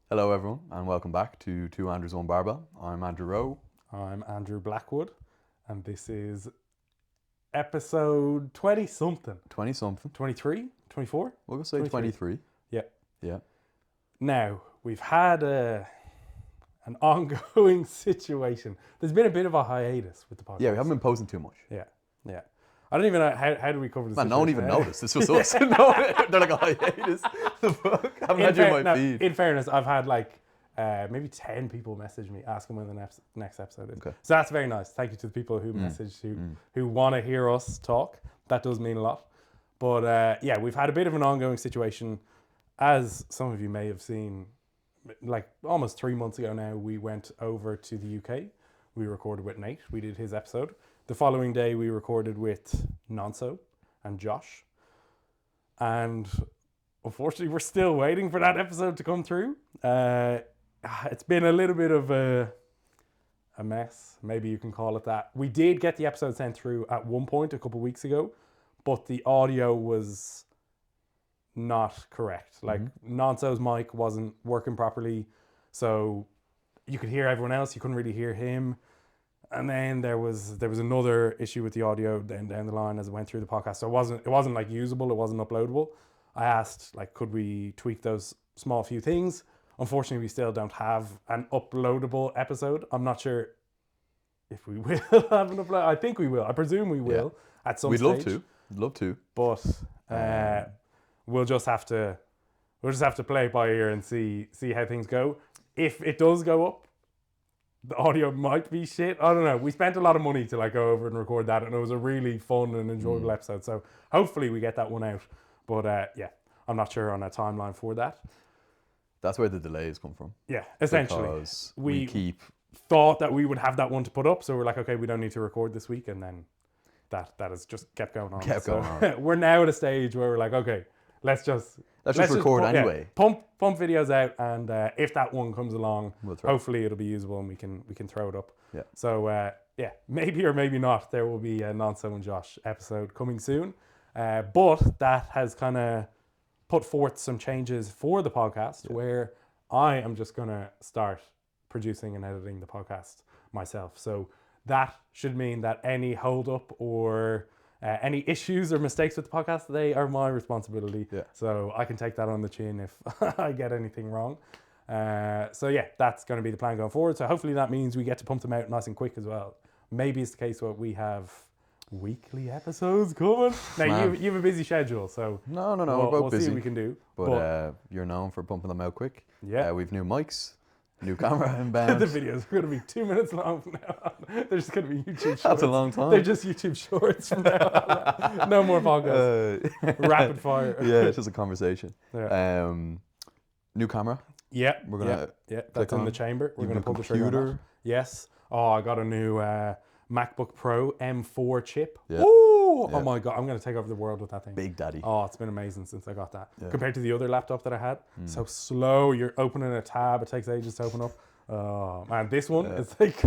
Hello everyone and welcome back to Two Andrews, One Barbell. I'm Andrew Rowe. I'm Andrew Blackwood, and this is episode 20 something. 20 something. 23? 24? We'll go say 23. Yeah. Yeah. Now, we've had an ongoing situation. There's been a bit of a hiatus with the podcast. Yeah, we haven't been posting too much. Yeah. I don't even know, how do we cover this? Man, no one even noticed. It's just us. No, they're like, oh, hiatus. The fuck? I haven't had you on my feed. In fairness, I've had maybe 10 people message me asking when the next episode is. Okay. So that's very nice. Thank you to the people who messaged, who want to hear us talk. That does mean a lot. But yeah, we've had a bit of an ongoing situation. As some of you may have seen, like almost 3 months ago now, we went over to the UK. We recorded with Nate. We did his episode. The following day, we recorded with Nonso and Josh. And unfortunately, we're still waiting for that episode to come through. It's been a little bit of a mess, maybe you can call it that. We did get the episode sent through at one point a couple of weeks ago, but the audio was not correct. Like Nonso's mic wasn't working properly, so you could hear everyone else, you couldn't really hear him. And then there was another issue with the audio down the line as it went through the podcast. So it wasn't like usable, it wasn't uploadable. I asked, like, could we tweak those small few things? Unfortunately, we still don't have an uploadable episode. I'm not sure if we will have an upload. I think we will. I presume we will at some stage. We'd love to. But we'll just have to play it by ear and see how things go. If it does go up, the audio might be shit. I don't know. We spent a lot of money to go over and record that, and it was a really fun and enjoyable episode. So hopefully we get that one out. But yeah, I'm not sure on a timeline for that. That's where the delays come from. Yeah, essentially. Because we thought that we would have that one to put up, so we're like, okay, we don't need to record this week, and then that has just kept going on. We're now at a stage where we're like, okay, let's just record anyway. Pump videos out, and if that one comes along, hopefully it'll be usable and we can throw it up. Yeah. So yeah, maybe or maybe not, there will be a Nonso and Josh episode coming soon. But that has kind of put forth some changes for the podcast where I am just going to start producing and editing the podcast myself. So that should mean that any hold up or any issues or mistakes with the podcast, they are my responsibility. Yeah. So I can take that on the chin if I get anything wrong. So yeah, that's going to be the plan going forward. So hopefully that means we get to pump them out nice and quick as well. Maybe it's the case where we have weekly episodes coming. Now you have a busy schedule, so no, we'll both busy. See what we can do. But you're known for pumping them out quick. Yeah, we've new mics, new camera inbound. The videos are going to be 2 minutes long from now on. They're just going to be YouTube shorts. That's a long time. They're just YouTube shorts from now on. No more podcasts. Rapid fire. Yeah, it's just a conversation. Yeah. New camera. Yeah, we're gonna. Yeah, that's in the chamber. We're going to pull the trigger on that. Yes. Oh, I got a new MacBook Pro M4 chip. Yeah. Ooh, oh my God, I'm going to take over the world with that thing. Big daddy. Oh, it's been amazing since I got that. Yeah. Compared to the other laptop that I had. So slow, you're opening a tab, it takes ages to open up. Oh man, this one is like,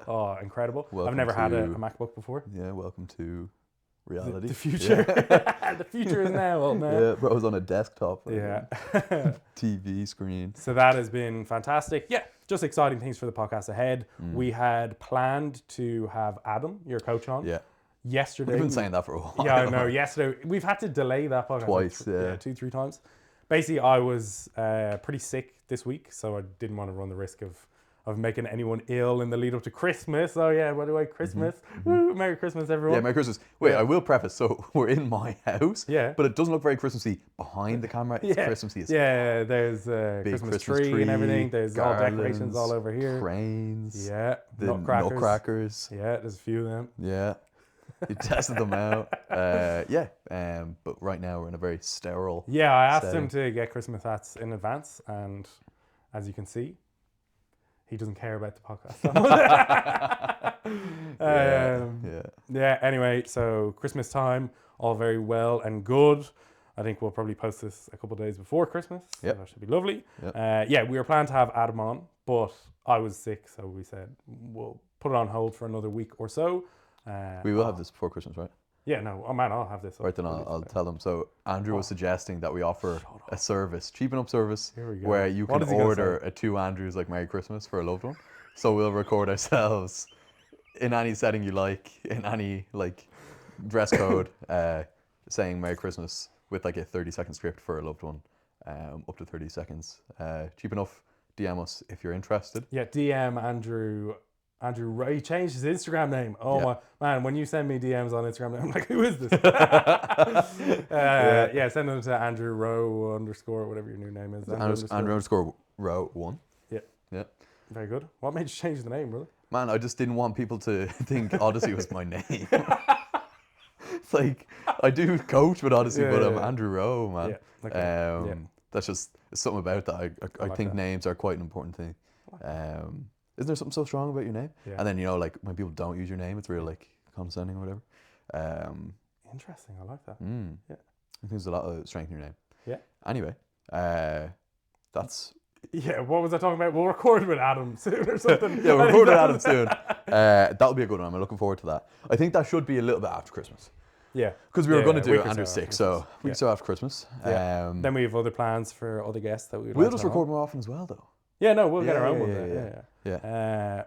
oh, incredible. Welcome I've never had a MacBook before. Yeah, welcome to reality. The future. Yeah. The future is now, old man. Yeah, bro, I was on a desktop. Yeah. TV screen. So that has been fantastic. Yeah, just exciting things for the podcast ahead. We had planned to have Adam, your coach, on. Yeah. Yesterday. We've been saying that for a while. Yeah, I know. Yesterday, we've had to delay that podcast twice. Yeah, 2-3 times. Basically, I was pretty sick this week, so I didn't want to run the risk of making anyone ill in the lead up to Christmas. Oh yeah, by the way, Christmas. Woo, Merry Christmas, everyone. Yeah, Merry Christmas. Wait, I will preface. So we're in my house. Yeah. But it doesn't look very Christmassy behind the camera. It's Christmassy. Yeah, there's a Christmas tree and everything. There's all decorations all over here. Cranes. Yeah. The nutcrackers. Yeah, there's a few of them. Yeah. You tested them out. But right now we're in a very sterile Yeah, I asked setting. him to get Christmas hats in advance, and as you can see, he doesn't care about the podcast. Yeah, anyway, so Christmas time, all very well and good. I think we'll probably post this a couple of days before Christmas. Yep. So that should be lovely. Yep. We were planning to have Adam on, but I was sick, so we said we'll put it on hold for another week or so. We will have this before Christmas, right? Yeah, no. Oh man, I'll have this. Right then, I'll tell them. So Andrew was suggesting that we offer a service, cheap enough service, Here we go. where you What can is he gonna order a 2 Andrews like Merry Christmas for a loved one. So we'll record ourselves in any setting you like, in any like dress code, saying Merry Christmas with like a 30-second script for a loved one, up to 30 seconds. Cheap enough. DM us if you're interested. Yeah, DM Andrew. He changed his Instagram name. Oh my man! When you send me DMs on Instagram, I'm like, who is this? Yeah, send them to Andrew Rowe _ whatever your new name is. Andrew_Row1. Yeah. Very good. What made you change the name, brother? Man, I just didn't want people to think Odyssey was my name. It's like, I do coach with Odyssey, but I'm Andrew Rowe, man. Yeah. Okay. That's just something about that. I like think that. names are quite an important thing. Isn't there something so strong about your name? Yeah. And then, like when people don't use your name, it's real like condescending or whatever. Interesting. I like that. Yeah. I think there's a lot of strength in your name. Yeah. Anyway, that's... Yeah, what was I talking about? We'll record with Adam soon or something. Yeah, we'll record with Adam soon. That'll be a good one. I'm looking forward to that. I think that should be a little bit after Christmas. Yeah. Because we were going to do week it or Andrew's so 6, so we can start after Christmas. Yeah. Then we have other plans for other guests that we would we'll like just to record more often as well, though. Yeah, no, we'll get our own yeah, one yeah, there. Yeah.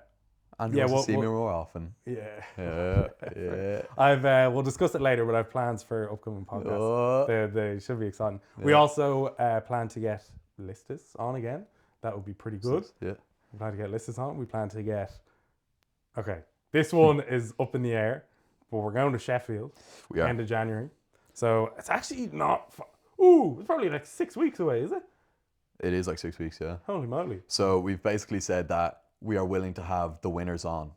Andrew wants to see me more often. Yeah. Yeah. We'll discuss it later, but I have plans for upcoming podcasts. Oh. They should be exciting. Yeah. We also plan to get Listus on again. That would be pretty good. Yeah. We plan to get Listus on. We plan to get... Okay, this one is up in the air, but we're going to Sheffield end of January. So it's actually not... it's probably like 6 weeks away, is it? It is like 6 weeks, yeah. Holy moly. So we've basically said that we are willing to have the winners on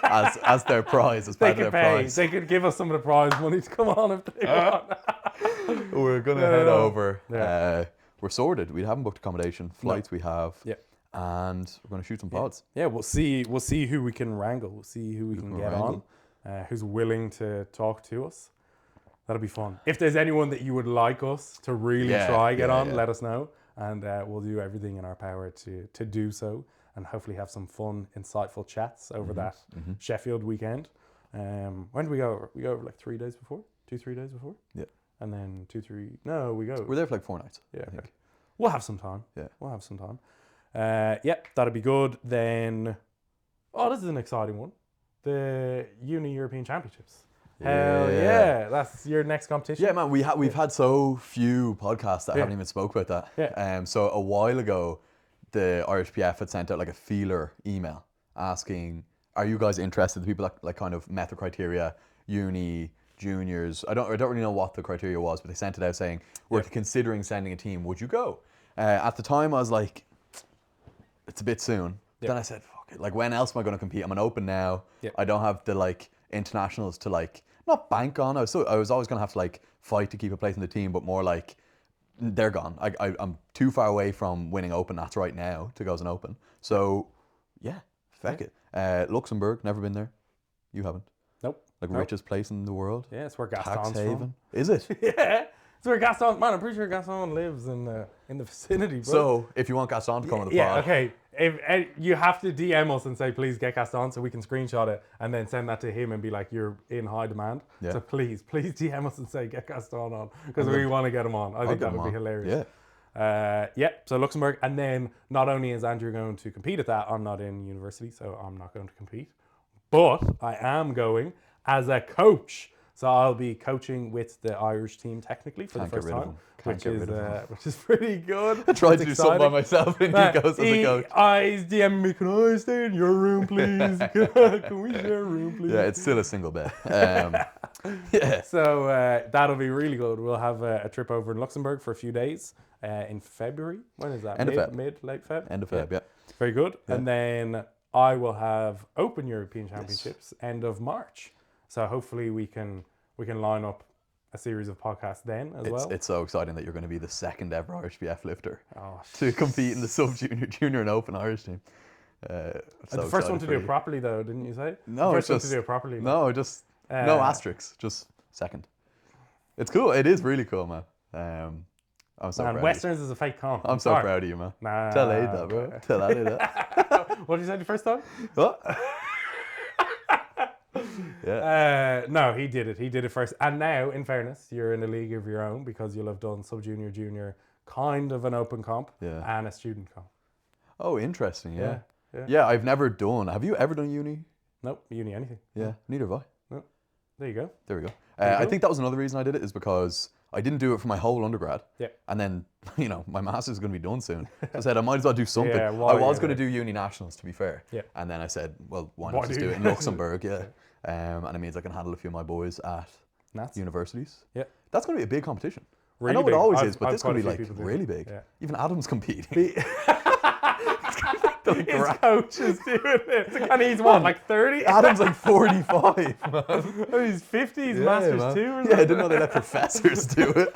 as their prize, as part of their prize. They could give us some of the prize money to come on if they want. We're going to head over. Yeah. We're sorted. We haven't booked accommodation. Flights we have. Yeah. And we're going to shoot some pods. Yeah, we'll see who we can wrangle. We'll see who we can get on, who's willing to talk to us. That'll be fun. If there's anyone that you would like us to really get on, let us know. And we'll do everything in our power to do so. And hopefully have some fun, insightful chats over that Sheffield weekend. When do we go over? We go over like 3 days before? 2-3 days before? Yeah. And then 2-3... No, we go... We're there for like 4 nights. Yeah, I think. We'll have some time. Yeah. We'll have some time. That'll be good. Then... Oh, this is an exciting one. The Uni European Championships. Hell yeah. That's your next competition. Yeah, man, we've had so few podcasts that haven't even spoke about that. Yeah. So a while ago, the RHPF had sent out like a feeler email asking, are you guys interested? The people that like kind of met the criteria, uni, juniors. I don't really know what the criteria was, but they sent it out saying, we're considering sending a team. Would you go? At the time, I was like, it's a bit soon. Yeah. Then I said, fuck it. Like, when else am I going to compete? I'm an open now. Yeah. I don't have the like internationals to like, not bank on. I was always going to have to like fight to keep a place in the team, but more like, they're gone. I'm too far away from winning open. That's right now to go as an open. So, yeah, feck it. Luxembourg, never been there. You haven't. Nope. Like richest place in the world. Yeah, it's where Gaston's Tax haven. from. Is it? Yeah, it's where Gaston. Man, I'm pretty sure Gaston lives in the vicinity, bro. So, if you want Gaston to come on the pod. Okay. If you have to DM us and say, please get Gaston so we can screenshot it and then send that to him and be like, you're in high demand. Yeah. So please DM us and say, get Gaston on because we want to get him on. I think that would be hilarious. Yeah. So Luxembourg. And then not only is Andrew going to compete at that, I'm not in university, so I'm not going to compete. But I am going as a coach. So I'll be coaching with the Irish team technically for the first time, which is pretty good. I tried to do something by myself and he goes as a coach. He's DMing me, can I stay in your room, please? Can we share a room, please? Yeah, it's still a single bed. Yeah. So that'll be really good. We'll have a trip over in Luxembourg for a few days in February. When is that? End of Feb. Late Feb? End of Feb, yeah. Very good. Yeah. And then I will have Open European Championships end of March. So hopefully we can line up a series of podcasts then as well. It's so exciting that you're going to be the second ever RHBF lifter to compete in the sub-junior, junior and open Irish team. The first one to do it properly though, didn't you say? No, the first one to do it properly. No, just no asterisks, just second. It's cool. It is really cool, man. I'm so proud Westerns is a fake comp. I'm so proud of you, man. Nah, Tell Aid that, bro. Tell Aid that. What did you say the first time? What? No, he did it. He did it first. And now, in fairness, you're in a league of your own because you'll have done sub-junior, junior, kind of an open comp and a student comp. Oh, interesting. Yeah. Yeah. Yeah, I've never done. Have you ever done uni? Nope, uni anything. Yeah, neither have I. No. There you go. There we go. I think that was another reason I did it is because I didn't do it for my whole undergrad. Yeah. And then, my master's is going to be done soon. So I said I might as well do something. Yeah, I was going to do uni nationals, to be fair. Yeah. And then I said, well, why not just do it in Luxembourg? Yeah. And it means I can handle a few of my boys at universities. Yeah. That's going to be a big competition. Really I know big. it always is, but I've this is going to be quite a like few people really big. Yeah. Even Adam's competing. His coach is doing it. And he's what, like 30? Adam's like 45, man. Oh, he's 50, he's Yeah, Masters man. 2 or Yeah, I something. didn't know they let professors do it.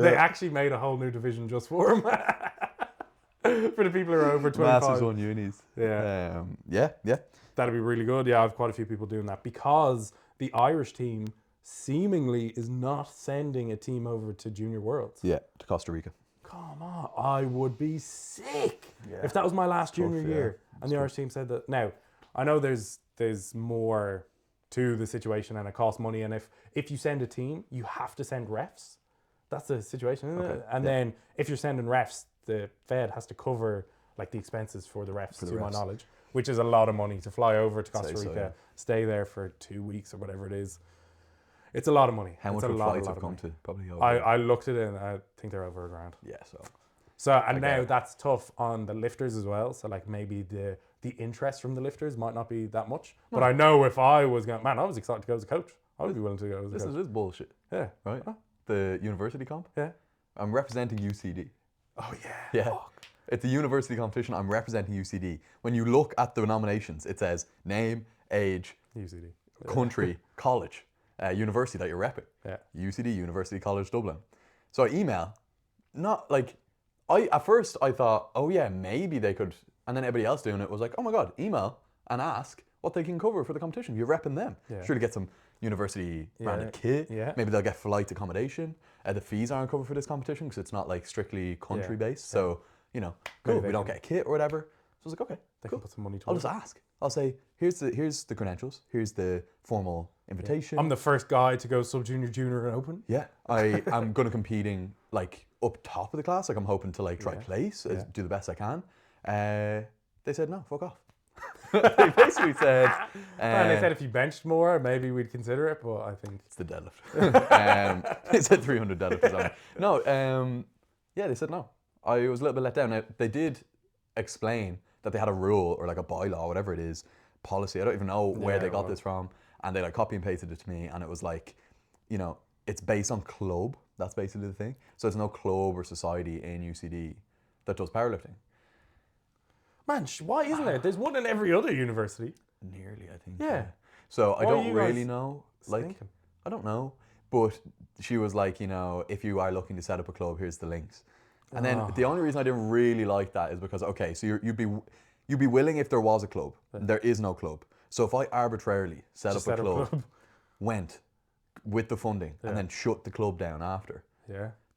They actually made a whole new division just for him. For the people who are over 25. Masters on unis. Yeah. Yeah. That'd be really good. Yeah, I have quite a few people doing that because the Irish team seemingly is not sending a team over to Junior Worlds. Yeah, to Costa Rica. Come on, I would be sick if that was my last junior year and the Irish team said that. Now, I know there's more to the situation and it costs money, and if you send a team, you have to send refs. That's the situation, isn't it? And then if you're sending refs, the Fed has to cover like the expenses for the refs, my knowledge, which is a lot of money to fly over to Costa Rica, stay there for 2 weeks or whatever it is. It's a lot of money. How much would flights have come to? Probably over. I looked at it and I think they're over $1,000. Yeah, So and now that's tough on the lifters as well. So like maybe the interest from the lifters might not be that much. But I know if I was going, man, I was excited to go as a coach. I would be willing to go as a coach. This is bullshit. Yeah. Right? The university comp? Yeah. I'm representing UCD. Oh yeah. Yeah. Fuck. It's a university competition. I'm representing UCD. When you look at the nominations, it says name, age, UCD, country, college, university that you're repping. Yeah. UCD, University College Dublin. So I email, not like, at first I thought, oh yeah, maybe they could, and then everybody else doing it was like, oh my God, email and ask what they can cover for the competition. You're repping them. Yeah. Sure to get some university branded kit. Yeah. Maybe they'll get flight accommodation. The fees aren't covered for this competition because it's not like strictly country based. So, cool, we don't get a kit or whatever. So I was like, okay, They cool. can put some money I'll towards just ask. I'll say, here's the credentials. Here's the formal invitation. I'm the first guy to go sub-junior, junior and open. Yeah, I am going to competing like up top of the class. Like I'm hoping to like try place, do the best I can. They said no, fuck off. They basically said. And they said if you benched more, maybe we'd consider it. But I think it's the deadlift. They said 300 deadlift. No, they said no. I was a little bit let down. Now, they did explain that they had a rule or like a bylaw, whatever it is, policy. I don't even know where they got this from. And they like copy and pasted it to me, and it was like, it's based on club. That's basically the thing. So there's no club or society in UCD that does powerlifting. Man, why isn't there? There's one in every other university. Nearly, I think. Yeah. So I What are don't you really guys know. Like, thinking? I don't know. But she was like, if you are looking to set up a club, here's the links. And then the only reason I didn't really like that is because, okay, so you'd be willing if there was a club. There is no club. So if I arbitrarily set up a club, went with the funding, and then shut the club down after,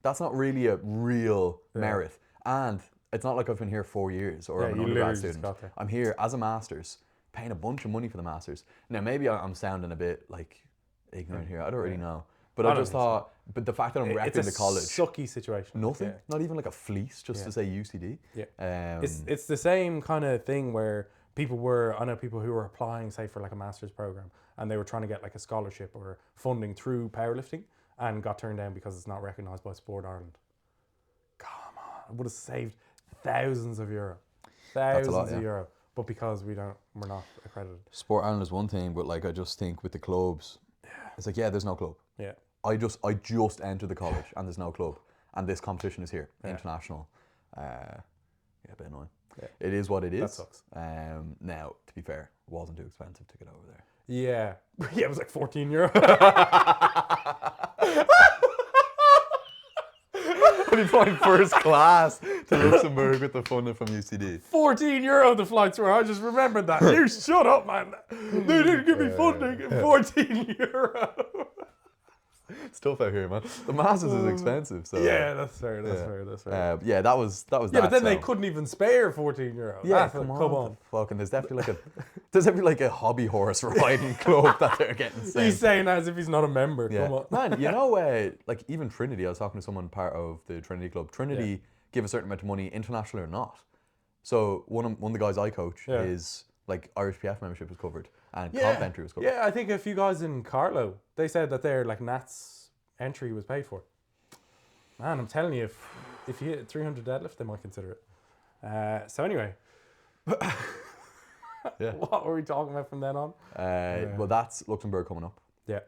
that's not really a real merit. And it's not like I've been here 4 years or I'm an undergrad student. I'm here as a master's, paying a bunch of money for the master's. Now maybe I'm sounding a bit like ignorant here. I don't really know. But I just thought, but the fact that I'm repping the college. It's a sucky situation. Nothing? Not even like a fleece just to say UCD? Yeah. It's the same kind of thing where I know people who were applying, say, for like a master's program, and they were trying to get like a scholarship or funding through powerlifting and got turned down because it's not recognised by Sport Ireland. Come on. It would have saved thousands of euro. Thousands of euro. But because we're not accredited. Sport Ireland is one thing, but like I just think with the clubs, it's like, there's no club. Yeah. I just entered the college and there's no club. And this competition is here, international. A bit annoying. Yeah. It is what it is. That sucks. Now, to be fair, it wasn't too expensive to get over there. Yeah. Yeah, it was like €14. I'd be flying first class to Luxembourg with the funding from UCD. €14 the flights were. I just remembered that. You shut up, man. They didn't give me funding. €14. It's tough out here, man. The Masters is expensive, so Yeah, that's fair. That's fair. yeah, that was Yeah, that. but then they so- couldn't even spare €14. Yeah, That's come come on. on. Fucking, there's definitely like a hobby horse riding club that they're getting sent. He's saying that as if he's not a member. Yeah. Come on. Man, like even Trinity, I was talking to someone part of the Trinity Club. Trinity give a certain amount of money, international or not. So one of the guys I coach is like Irish PF membership was covered and comp entry was covered. Yeah, I think a few guys in Carlo, they said that their like Nats entry was paid for. Man, I'm telling you, if you hit 300 deadlift, they might consider it. So anyway, Yeah. what were we talking about from then on? Well, that's Luxembourg coming up, Yeah,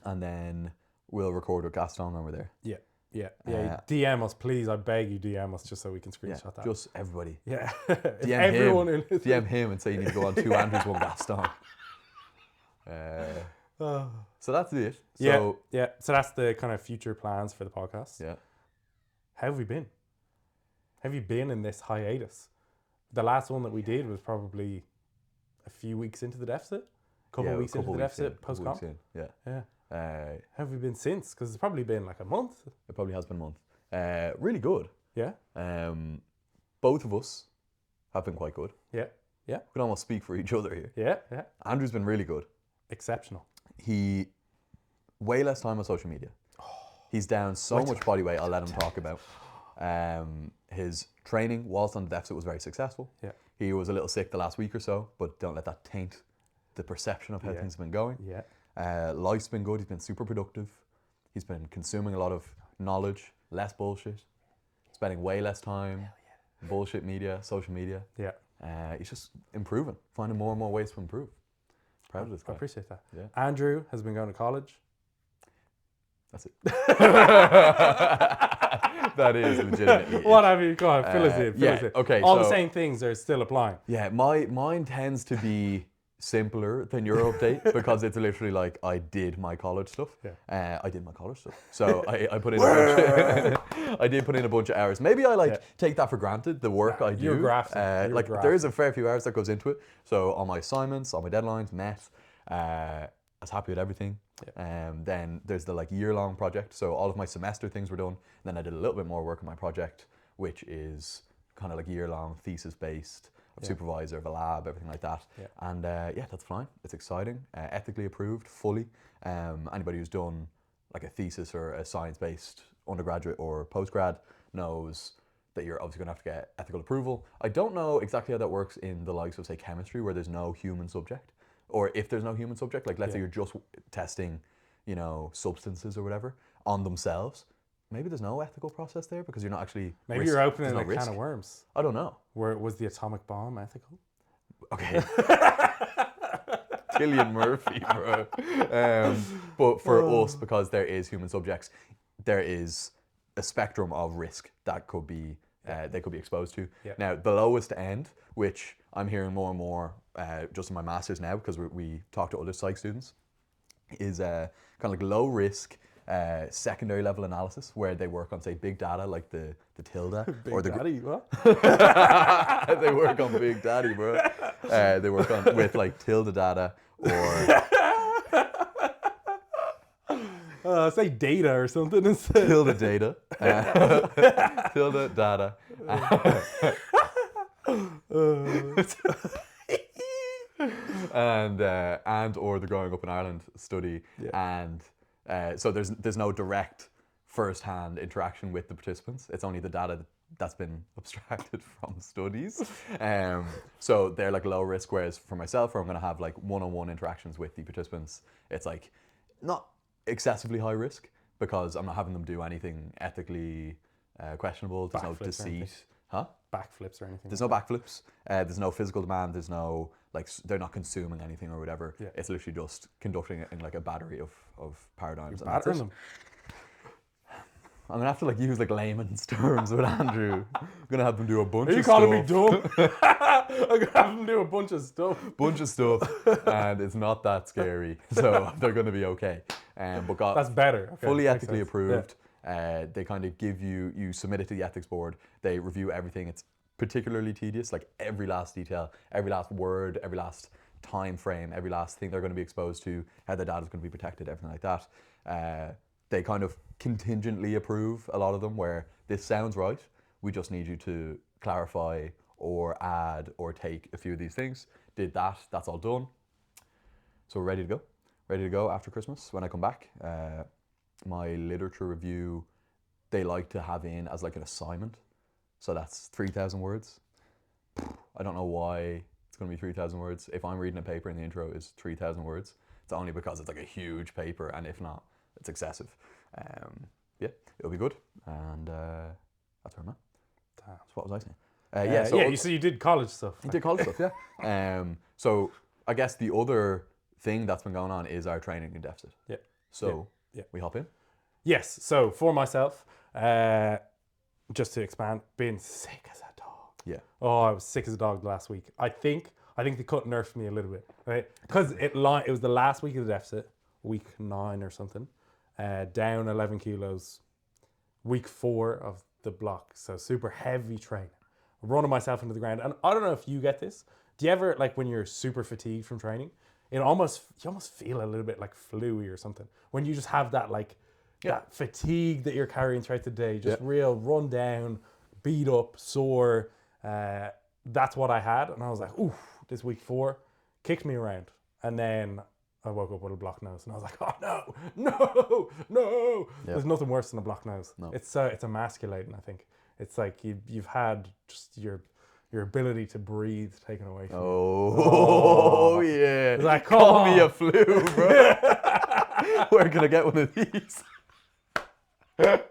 and then we'll record with Gaston when we're there. yeah. DM us, please. I beg you, DM us just so we can Yeah, screenshot that. just everybody. Yeah, DM everyone him. who DM him and say you need to go on 2 Andrews, 1 Gaston. So that's it. So yeah. So that's the kind of future plans for the podcast. yeah. How have we been? Have you been in this hiatus? The last one that we did was probably a few weeks into the deficit. Couple of weeks into the deficit, post comp. Yeah. Yeah. How Have we been since? Because it's probably been like a month. It probably has been a month. Really good. Yeah. Both of us have been quite good. Yeah. We can almost speak for each other here. Yeah. Andrew's been really good. Exceptional. He way less time on social media. He's down so much body weight. I'll let him talk about. His training whilst on the deficit was very successful. Yeah. He was a little sick the last week or so, but don't let that taint the perception of how things have been going. Yeah. Life's been good. He's been super productive. He's been consuming a lot of knowledge, less bullshit, spending way less time, bullshit media, social media. Yeah. He's just improving, finding more and more ways to improve. Proud of this I guy. appreciate that. Yeah. Andrew has been going to college. That's it. That is legitimately it. What have you got? Fill us in. Fill us in. Okay. All the same things are still applying. Yeah, mine tends to be simpler than your update because it's literally like I did my college stuff. Yeah. I did my college stuff. So I put in a bunch I did put in a bunch of hours. Maybe I take that for granted, the work I do. You're grafting. There is a fair few hours that goes into it. So all my assignments, all my deadlines met. I was happy with everything. Then there's the year-long project. So all of my semester things were done. Then I did a little bit more work on my project, which is kind of like year-long thesis-based. Supervisor of a lab, everything like that. Yeah. And that's fine. It's exciting. Ethically approved, fully. Anybody who's done like a thesis or a science-based undergraduate or postgrad knows that you're obviously going to have to get ethical approval. I don't know exactly how that works in the likes of, say, chemistry, where there's no human subject. Or if there's no human subject, like let's say you're just testing, substances or whatever on themselves. Maybe there's no ethical process there because you're not actually. Maybe you're opening there's a no risk. can of worms. I don't know. Where was the atomic bomb ethical? Okay. Cillian Murphy, bro. But for us, because there is human subjects, there is a spectrum of risk that could be they could be exposed to. Yeah. Now, the lowest end, which I'm hearing more and more just in my masters now, because we talk to other psych students, is kind of like low risk secondary level analysis, where they work on, say, big data like the tilde Big Daddy, what? they work on big daddy, bro. They work on with like tilde data or Say data or something instead. tilde data, tilde data, and or the Growing Up in Ireland study, and so there's no direct first-hand interaction with the participants. It's only the data that's been abstracted from studies. So they're like low risk, whereas for myself, where I'm going to have like one-on-one interactions with the participants, it's like not excessively high risk because I'm not having them do anything ethically questionable. There's no deceit. Huh? Backflips or anything. There's no backflips. There's no physical demand. There's no they're not consuming anything or whatever. Yeah. It's literally just conducting it in like a battery of paradigms. You're battering them. I'm gonna have to use layman's terms with Andrew. I'm gonna have them do a bunch Are you of calling me stuff. dumb? I'm gonna have them do a bunch of stuff. And it's not that scary, so they're gonna be okay. But That's better. Okay, fully makes ethically sense. approved. They kind of give you submit it to the ethics board. They review everything. It's particularly tedious, like every last detail, every last word, every last time frame, every last thing they're going to be exposed to, how their data is going to be protected, everything like that. They kind of contingently approve a lot of them where this sounds right. We just need you to clarify or add or take a few of these things. Did that, that's all done. So we're ready to go. Ready to go after Christmas when I come back. My literature review, they like to have in as like an assignment. So that's 3,000 words. I don't know why it's going to be 3,000 words. If I'm reading a paper and the intro is 3,000 words, it's only because it's like a huge paper, and if not, it's excessive. Yeah, it'll be good. And that's where I'm at. So what was I saying? So you see, you did college stuff. I did college stuff, yeah. So I guess the other thing that's been going on is our training in deficit. Yeah. So we hop in. Yes. So for myself, just to expand, being sick as a dog. Yeah. Oh, I was sick as a dog last week. I think the cut nerfed me a little bit, right? Because it was the last week of the deficit, week 9 or something, down 11 kilos, week 4 of the block. So super heavy training, running myself into the ground. And I don't know if you get this. Do you ever, like, when you're super fatigued from training, you almost feel a little bit like fluey or something when you just have that that fatigue that you're carrying throughout the day, just real run down, beat up, sore. That's what I had, and I was like, oof, this week 4 kicked me around, and then I woke up with a blocked nose, and I was like, oh no. There's nothing worse than a blocked nose. No. It's emasculating. I think it's like you've had just your ability to breathe taken away from you. Oh yeah. It's like, call me a flu, bro. Where can I get one of these? Damn.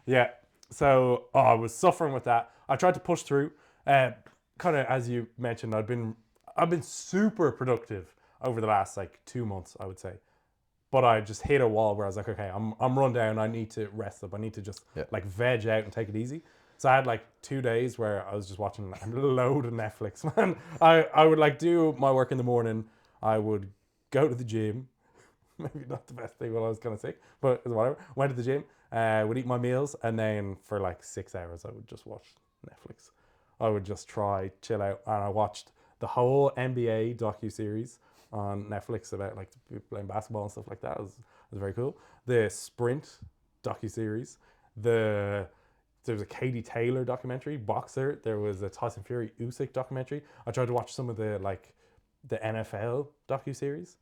Yeah. So I was suffering with that. I tried to push through. Kind of as you mentioned, I've been super productive over the last 2 months, I would say. But I just hit a wall where I was like, okay, I'm run down. I need to rest up. I need to just veg out and take it easy. So I had 2 days where I was just watching a load of Netflix. Man, I would do my work in the morning. I would go to the gym. Maybe not the best thing while I was kind of sick, but whatever. Went to the gym, would eat my meals, and then for 6 hours I would just watch Netflix. I would just try chill out, and I watched the whole NBA docu-series on Netflix about playing basketball and stuff like that. It was very cool. The Sprint docu-series, there was a Katie Taylor documentary, boxer. There was a Tyson Fury Usyk documentary. I tried to watch some of the NFL docu-series.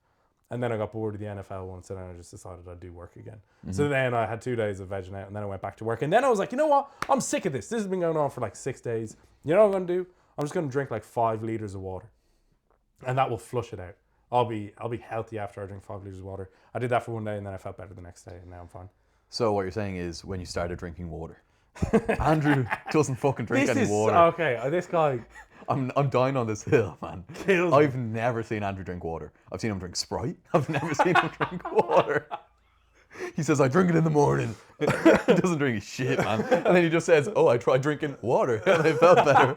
And then I got bored of the NFL one, so then I just decided I'd do work again. Mm-hmm. So then I had 2 days of vegging out, and then I went back to work. And then I was like, you know what? I'm sick of this. This has been going on for 6 days. You know what I'm going to do? I'm just going to drink 5 liters of water. And that will flush it out. I'll be healthy after I drink 5 liters of water. I did that for one day, and then I felt better the next day, and now I'm fine. So what you're saying is when you started drinking water. Andrew doesn't fucking drink any water. Okay, this guy... I'm dying on this hill, man. I've never seen Andrew drink water. I've seen him drink Sprite. I've never seen him drink water. He says, I drink it in the morning. He doesn't drink shit, man. And then he just says, I tried drinking water and I felt better.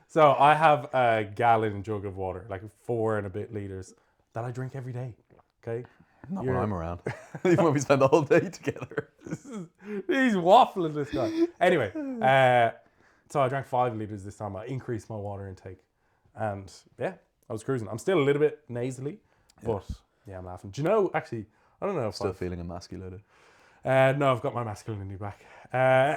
So I have a gallon jug of water, 4 and a bit liters, that I drink every day. Okay? Not when I'm around. Even when we spend the whole day together. He's waffling, this guy. Anyway, so I drank 5 liters this time. I increased my water intake. And I was cruising. I'm still a little bit nasally, but I'm laughing. Do you know, actually, I don't know if Still feeling emasculated? No, I've got my masculinity back. I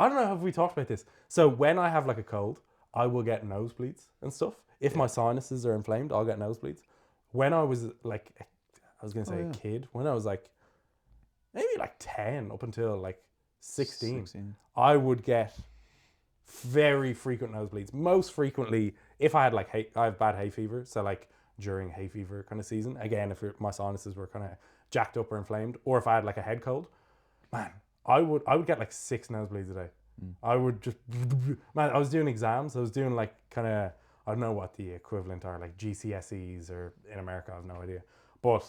don't know, have we talked about this? So when I have a cold, I will get nosebleeds and stuff. If my sinuses are inflamed, I'll get nosebleeds. When I was a kid, when I was maybe 10 up until 16, I would get very frequent nosebleeds. Most frequently, if I had I have bad hay fever, so during hay fever kind of season, again, if my sinuses were kind of jacked up or inflamed, or if I had a head cold, man, I would get 6 nosebleeds a day. I would just, man, I was doing exams. I was doing kind of, I don't know what the equivalent are, GCSEs, or in America, I have no idea. But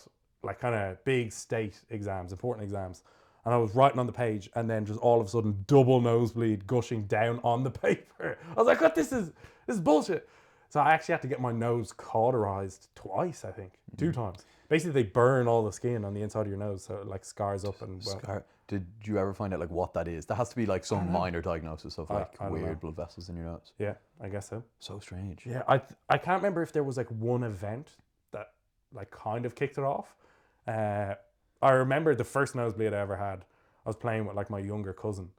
kind of big state exams, important exams. And I was writing on the page, and then just all of a sudden, double nosebleed gushing down on the paper. I was like, what, this is bullshit. So I actually had to get my nose cauterized twice, I think, 2 times. basically they burn all the skin on the inside of your nose, so it like scars up and Did you ever find out like what that is? That has to be like some know. minor diagnosis of like I don't know. weird blood vessels in your nose. Yeah, I guess so. So strange. Yeah, I can't remember if there was like one event that like kind of kicked it off. I remember the first nosebleed I ever had. I was playing with like my younger cousin,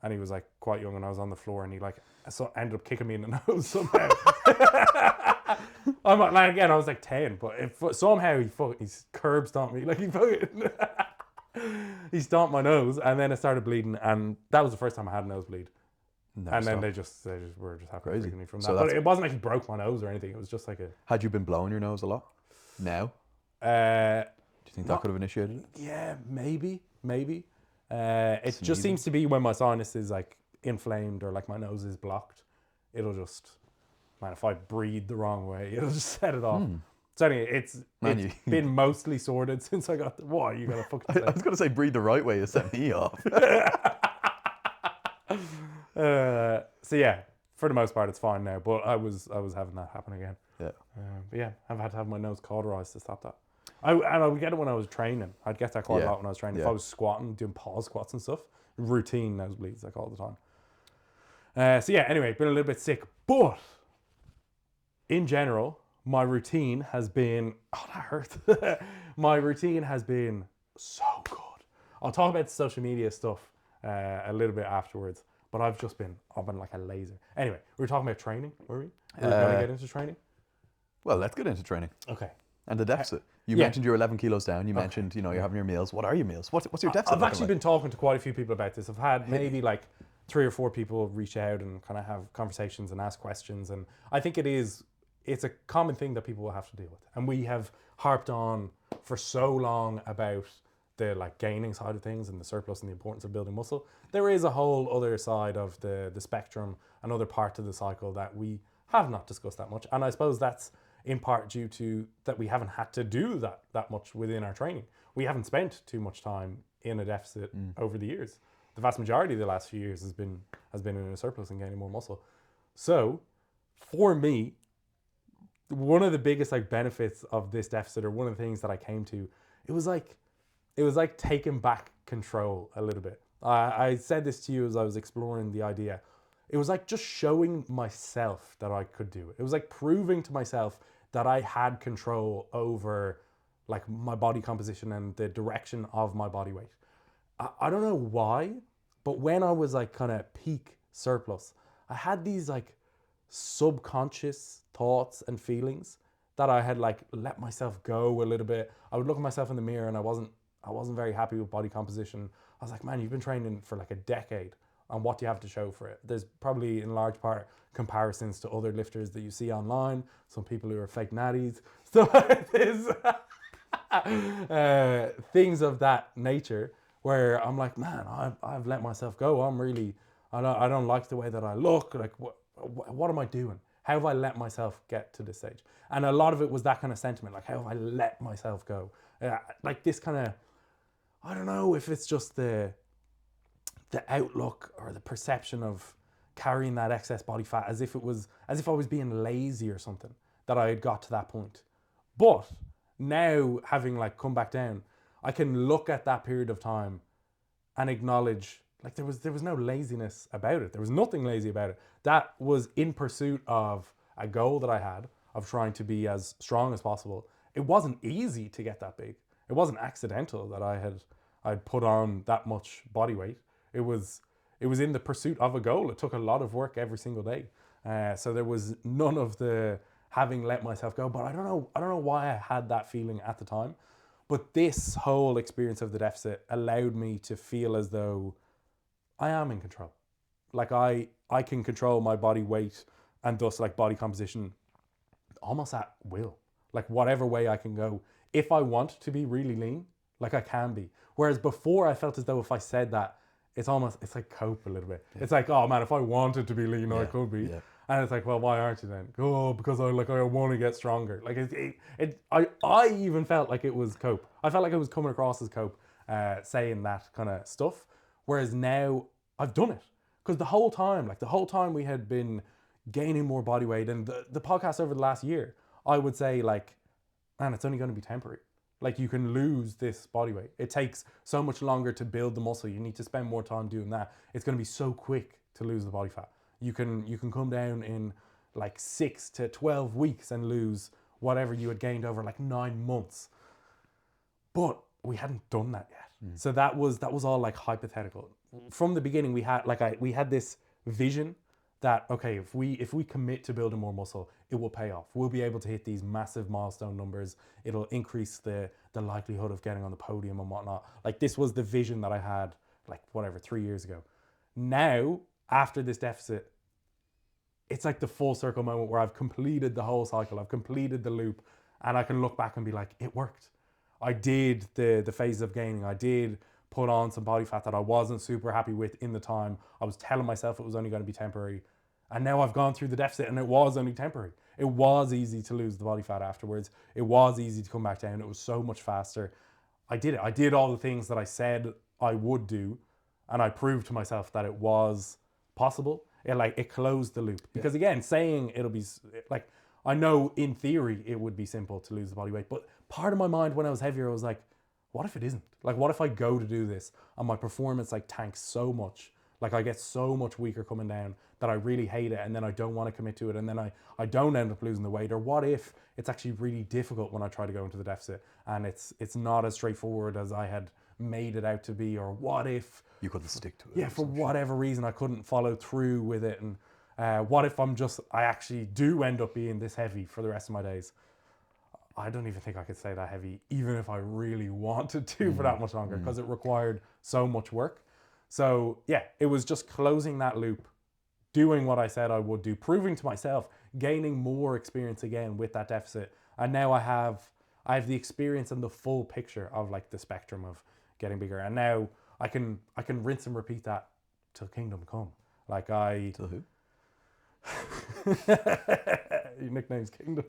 and he was like quite young, and I was on the floor, and he like ended up kicking me in the nose somehow. I'm like again, I was like 10, but somehow he's curb stomped me, like he stomped my nose, and then it started bleeding, and that was the first time I had a nosebleed. Never And then stopped. they were just happy Crazy. freaking me from So that. But that's- it wasn't like he broke my nose or anything. It was just like Had you been blowing your nose a lot? Now? a. Do you think that could have initiated it? Yeah, maybe. It just Sneezing. seems to be when my sinus is like inflamed or like my nose is blocked, it'll just, man, if I breathe the wrong way, it'll just set it off. So anyway, it's been mostly sorted since I got what you gotta fucking say. I was gonna say breathe the right way. You set me off. So yeah, for the most part, it's fine now. But I was having that happen again. Yeah. But yeah, I've had to have my nose cauterized to stop that. I would get it when I was training. I'd get that quite a lot when I was training. If I was squatting, doing pause squats and stuff, routine nosebleeds like all the time. So yeah, anyway, been a little bit sick, but in general, my routine has been. Oh, that hurts. My routine has been so good. I'll talk about the social media stuff a little bit afterwards. But I've been like a laser. Anyway, we were talking about training, were we? We were going to get into training? Well, let's get into training. Okay. And the deficit. You mentioned you're 11 kilos down. You mentioned, you're having your meals. What are your meals? What's your deficit? I've actually been talking to quite a few people about this. I've had maybe like 3 or 4 people reach out and kind of have conversations and ask questions. And I think it's a common thing that people will have to deal with. And we have harped on for so long about the like gaining side of things and the surplus and the importance of building muscle. There is a whole other side of the spectrum, another part of the cycle that we have not discussed that much. And I suppose that's in part due to that we haven't had to do that much within our training. We haven't spent too much time in a deficit over the years. The vast majority of the last few years has been in a surplus and gaining more muscle. So for me, one of the biggest like benefits of this deficit, or one of the things that I came to, it was like taking back control a little bit. I said this to you as I was exploring the idea. It was like just showing myself that I could do it. It was like proving to myself that I had control over like my body composition and the direction of my body weight. I don't know why, but when I was like kind of peak surplus, I had these like subconscious thoughts and feelings that I had like let myself go a little bit. I would look at myself in the mirror and I wasn't very happy with body composition. I was like, man, you've been training for like a decade, and what do you have to show for it? There's probably in large part comparisons to other lifters that you see online, some people who are fake natties, stuff like this. Things of that nature where I'm like, man, I've let myself go. I don't like the way that I look. Like, what am I doing? How have I let myself get to this stage? And a lot of it was that kind of sentiment, like, how have I let myself go? Like this kind of, I don't know if it's just the outlook or the perception of carrying that excess body fat as if I was being lazy or something, that I had got to that point. But now, having like come back down, I can look at that period of time and acknowledge like there was no laziness about it. There was nothing lazy about it. That was in pursuit of a goal that I had of trying to be as strong as possible. It wasn't easy to get that big. It wasn't accidental that I'd put on that much body weight. It was in the pursuit of a goal. It took a lot of work every single day. So there was none of the having let myself go. But I don't know why I had that feeling at the time. But this whole experience of the deficit allowed me to feel as though I am in control. Like I can control my body weight and thus like body composition almost at will. Like whatever way I can go. If I want to be really lean, like I can be. Whereas before I felt as though if I said that, it's like cope a little bit. Yeah. It's like, oh man, if I wanted to be lean, I could be. Yeah. And it's like, well, why aren't you then? Oh, because I want to get stronger. Like I even felt like it was cope. I felt like it was coming across as cope, saying that kind of stuff. Whereas now I've done it. Because the whole time we had been gaining more body weight, and the podcast over the last year, I would say like, man, it's only going to be temporary. Like you can lose this body weight. It takes so much longer to build the muscle. You need to spend more time doing that. It's going to be so quick to lose the body fat. You can come down in like 6 to 12 weeks and lose whatever you had gained over like 9 months. But we hadn't done that yet. So that was all like hypothetical. From the beginning, we had this vision that, okay, if we commit to building more muscle, it will pay off. We'll be able to hit these massive milestone numbers. It'll increase the likelihood of getting on the podium and whatnot. Like this was the vision that I had, like whatever, 3 years ago. Now, after this deficit, it's like the full circle moment where I've completed the whole cycle. I've completed the loop, and I can look back and be like, it worked. I did the phases of gaining. I did put on some body fat that I wasn't super happy with in the time. I was telling myself it was only going to be temporary. And now I've gone through the deficit and it was only temporary. It was easy to lose the body fat afterwards. It was easy to come back down. It was so much faster. I did it. I did all the things that I said I would do. And I proved to myself that it was possible. It closed the loop. Because again, saying it'll be like, I know in theory it would be simple to lose the body weight. But part of my mind when I was heavier, I was like, what if it isn't? Like, what if I go to do this and my performance like tanks so much? Like I get so much weaker coming down that I really hate it, and then I don't want to commit to it, and then I don't end up losing the weight. Or what if it's actually really difficult when I try to go into the deficit and it's not as straightforward as I had made it out to be? Or what if You couldn't stick to it. yeah, for whatever reason I couldn't follow through with it, and what if I actually do end up being this heavy for the rest of my days? I don't even think I could stay that heavy, even if I really wanted to for that much longer, because it required so much work. So yeah, it was just closing that loop, doing what I said I would do, proving to myself, gaining more experience again with that deficit. And now I have the experience and the full picture of like the spectrum of getting bigger. And now I can rinse and repeat that till kingdom come. Like To who? Your nickname's Kingdom.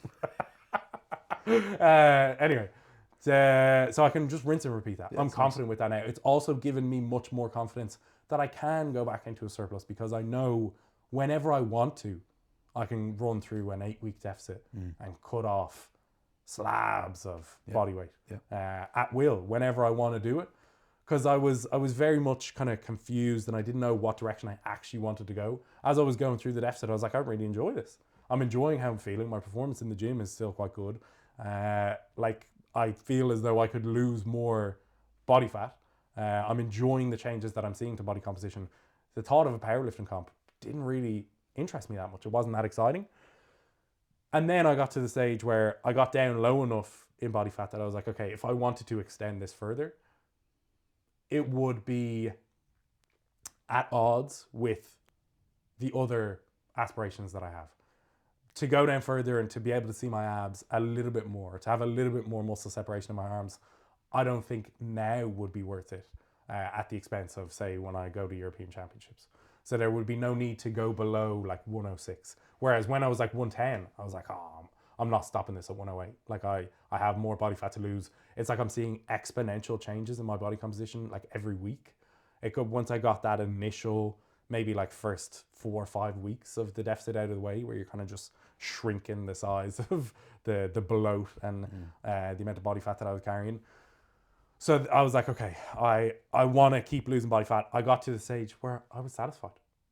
Anyway, so I can just rinse and repeat that. I'm confident with that now. It's also given me much more confidence that I can go back into a surplus, because I know whenever I want to, I can run through an 8-week deficit and cut off slabs of body weight at will whenever I want to do it. Because I was very much kind of confused and I didn't know what direction I actually wanted to go. As I was going through the deficit, I was like, I really enjoy this. I'm enjoying how I'm feeling. My performance in the gym is still quite good. Like I feel as though I could lose more body fat. I'm enjoying the changes that I'm seeing to body composition. The thought of a powerlifting comp didn't really interest me that much. It wasn't that exciting. And then I got to the stage where I got down low enough in body fat that I was like, okay, if I wanted to extend this further, it would be at odds with the other aspirations that I have. To go down further and to be able to see my abs a little bit more, to have a little bit more muscle separation in my arms, I don't think now would be worth it at the expense of, say, when I go to European Championships. So there would be no need to go below like 106. Whereas when I was like 110, I was like, oh, I'm not stopping this at 108. Like I have more body fat to lose. It's like I'm seeing exponential changes in my body composition like every week. Once I got that initial, maybe like first 4 or 5 weeks of the deficit out of the way, where you're kind of just shrinking the size of the bloat and the amount of body fat that I was carrying. So I was like, okay, I want to keep losing body fat. I got to the stage where I was satisfied.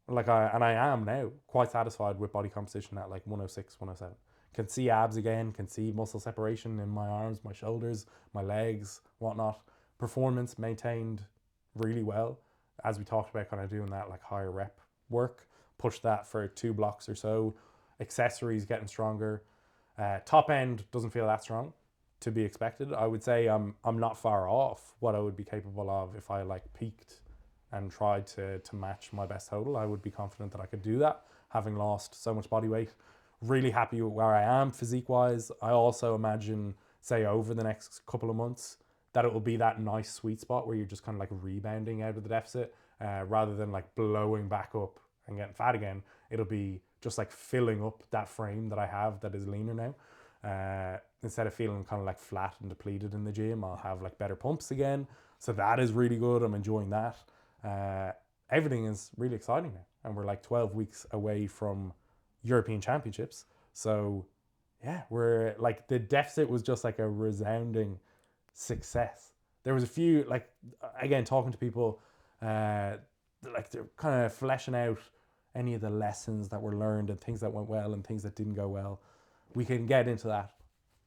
I am now quite satisfied with body composition at like 106, 107. Can see abs again, can see muscle separation in my arms, my shoulders, my legs, whatnot. Performance maintained really well. As we talked about, kind of doing that like higher rep work, push that for 2 blocks or so. Accessories getting stronger. Top end doesn't feel that strong, to be expected. I would say I'm not far off what I would be capable of if I like peaked and tried to match my best total. I would be confident that I could do that, having lost so much body weight. Really happy with where I am physique wise. I also imagine, say, over the next couple of months, that it will be that nice sweet spot where you're just kind of like rebounding out of the deficit, rather than like blowing back up and getting fat again. It'll be just like filling up that frame that I have that is leaner now. Instead of feeling kind of like flat and depleted in the gym, I'll have like better pumps again. So that is really good. I'm enjoying that. Everything is really exciting now. And we're like 12 weeks away from European Championships. So yeah, we're like, the deficit was just like a resounding success. There was a few, like, again, talking to people, like they're kind of fleshing out any of the lessons that were learned and things that went well and things that didn't go well. We can get into that.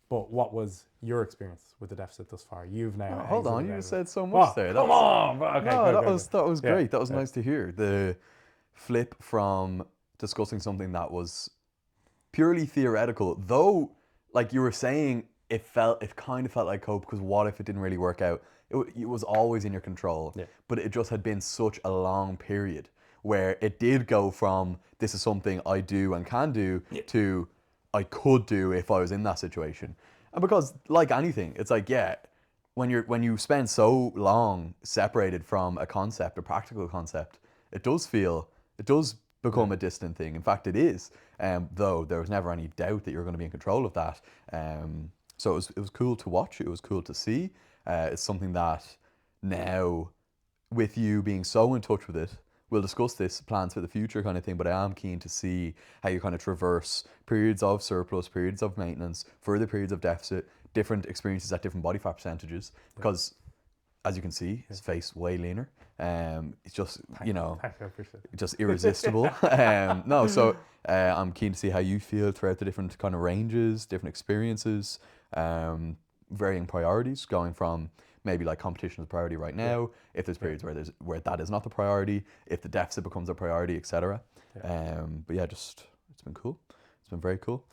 But what was your experience with the deficit thus far? You've now Hold on, exited you out just of it. said so much there. Come on! Okay, No, go, that go, was go. that was Yeah, great. That was yeah. nice to hear. The flip from discussing something that was purely theoretical, though, like you were saying, it kind of felt like hope, because what if it didn't really work out? It was always in your control, Yeah. but it just had been such a long period where it did go from this is something I do and can do to I could do if I was in that situation. And because, like anything, it's like, yeah, when you spend so long separated from a concept, a practical concept, it does become a distant thing. In fact, it is. Though there was never any doubt that you're going to be in control of that. So it was cool to watch. It was cool to see. It's something that now, with you being so in touch with it, we'll discuss this plans for the future kind of thing, but I am keen to see how you kind of traverse periods of surplus, periods of maintenance, further periods of deficit, different experiences at different body fat percentages, because as you can see, his face way leaner. It's just, just irresistible. No, so I'm keen to see how you feel throughout the different kind of ranges, different experiences, varying priorities, going from maybe like competition is a priority right now, if there's periods where that is not the priority, if the deficit becomes a priority, etc. But yeah, just it's been cool. It's been very cool.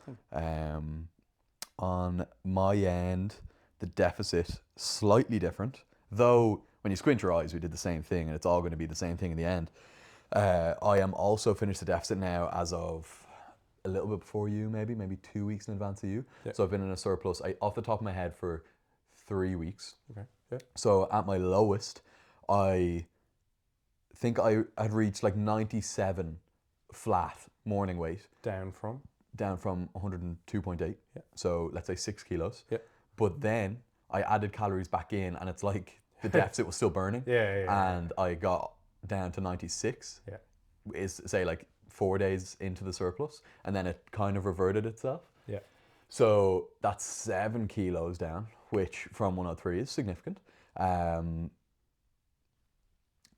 On my end, the deficit slightly different, though when you squint your eyes, we did the same thing, and it's all going to be the same thing in the end. I am also finished the deficit now as of a little bit before you, maybe 2 weeks in advance of you. So I've been in a surplus, off the top of my head, for 3 weeks. Okay. Yeah. So at my lowest, I think I had reached like 97 flat morning weight. Down from? Down from 102.8. Yeah. So let's say 6 kilos. Yeah. But then I added calories back in, and it's like the deficit was still burning. And I got down to 96. Yeah. Is say like 4 days into the surplus, and then it kind of reverted itself. Yeah. So that's 7 kilos down, which from 103 is significant.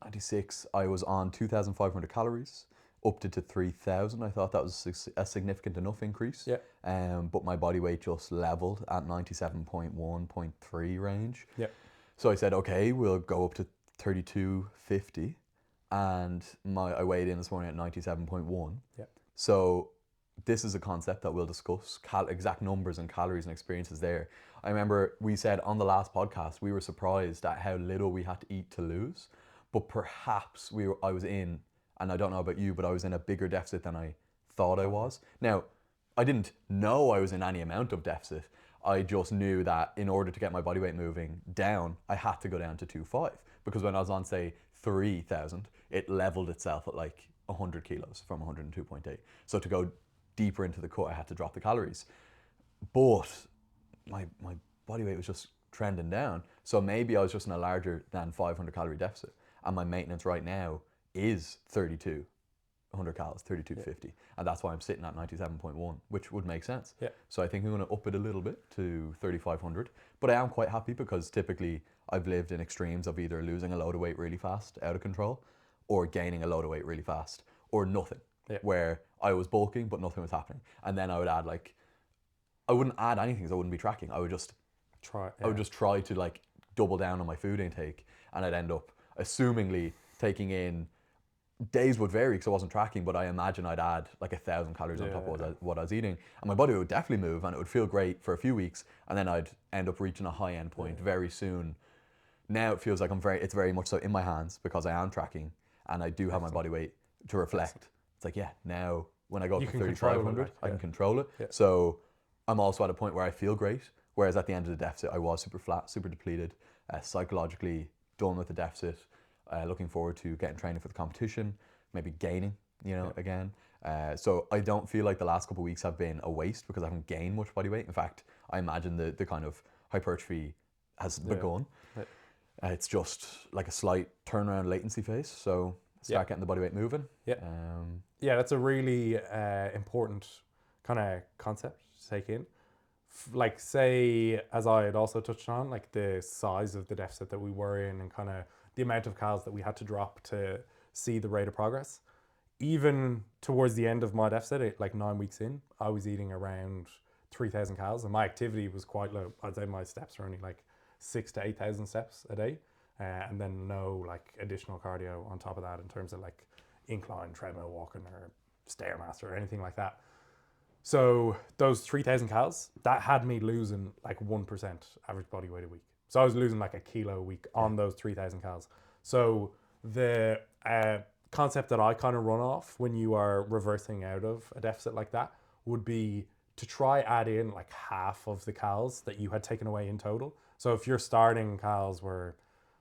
96, I was on 2,500 calories, upped it to 3,000. I thought that was a significant enough increase. Yeah. But my body weight just leveled at 97.1.3 range. Yeah. So I said, okay, we'll go up to 32.50. And I weighed in this morning at 97.1. Yeah. So this is a concept that we'll discuss, exact numbers and calories and experiences there. I remember we said on the last podcast, we were surprised at how little we had to eat to lose, but perhaps I was in, and I don't know about you, but I was in a bigger deficit than I thought I was. Now, I didn't know I was in any amount of deficit. I just knew that in order to get my body weight moving down, I had to go down to 2.5, because when I was on, say, 3,000, it leveled itself at like 100 kilos from 102.8. So to go deeper into the cut, I had to drop the calories. But my body weight was just trending down. So maybe I was just in a larger than 500 calorie deficit. And my maintenance right now is 3,200 calories, 32.50. And that's why I'm sitting at 97.1, which would make sense. Yeah. So I think I'm going to up it a little bit to 3,500. But I am quite happy, because typically I've lived in extremes of either losing a load of weight really fast, out of control, or gaining a load of weight really fast, or nothing. Yeah. Where I was bulking, but nothing was happening. And then I would add I wouldn't add anything, because I wouldn't be tracking. I would just try to like double down on my food intake, and I'd end up assumingly taking in, days would vary because I wasn't tracking, but I imagine I'd add like 1,000 calories on top of what I was eating, and my body would definitely move, and it would feel great for a few weeks, and then I'd end up reaching a high end point very soon. Now it feels like it's very much so in my hands, because I am tracking, and I do have my body weight to reflect. It's like, now when I go up to 3,500, I can control it. So I'm also at a point where I feel great, whereas at the end of the deficit, I was super flat, super depleted, psychologically done with the deficit, looking forward to getting training for the competition, maybe gaining, again. So I don't feel like the last couple of weeks have been a waste, because I haven't gained much body weight. In fact, I imagine the kind of hypertrophy has begun. It's just like a slight turnaround latency phase. So start getting the body weight moving. That's a really important kind of concept to take in. like say, as I had also touched on, like the size of the deficit that we were in and kind of the amount of calories that we had to drop to see the rate of progress. Even towards the end of my deficit, like 9 weeks in, I was eating around 3,000 calories, and my activity was quite low. I'd say my steps were only like 6 to 8,000 steps a day, and then no like additional cardio on top of that in terms of like incline, treadmill, walking, or stairmaster or anything like that. So those 3,000 calories, that had me losing like 1% average body weight a week. So I was losing like a kilo a week on those 3,000 calories. So the concept that I kind of run off when you are reversing out of a deficit like that would be to try add in like half of the calories that you had taken away in total. So if your starting calories were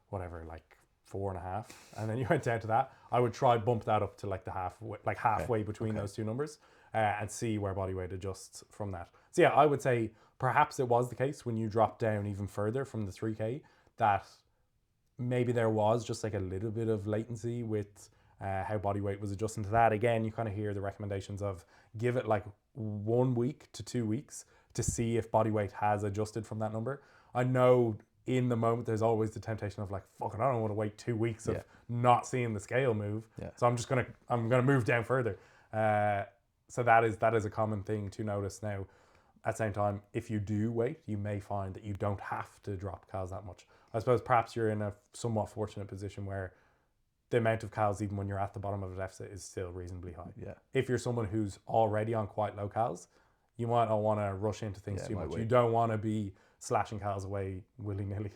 whatever, like 4.5, and then you went down to that, I would try bump that up to like the halfway between those two numbers, and see where body weight adjusts from that. So yeah, I would say perhaps it was the case when you dropped down even further from the 3K that maybe there was just like a little bit of latency with how body weight was adjusting to that. Again, you kind of hear the recommendations of give it like 1 week to 2 weeks to see if body weight has adjusted from that number. I know in the moment there's always the temptation of like, fucking, I don't want to wait 2 weeks of not seeing the scale move. So I'm gonna move down further. So that is a common thing to notice. Now, at the same time, if you do wait, you may find that you don't have to drop calories that much. I suppose perhaps you're in a somewhat fortunate position where the amount of calories, even when you're at the bottom of a deficit, is still reasonably high. If you're someone who's already on quite low calories, you might not want to rush into things too much. You don't want to be slashing calories away willy-nilly.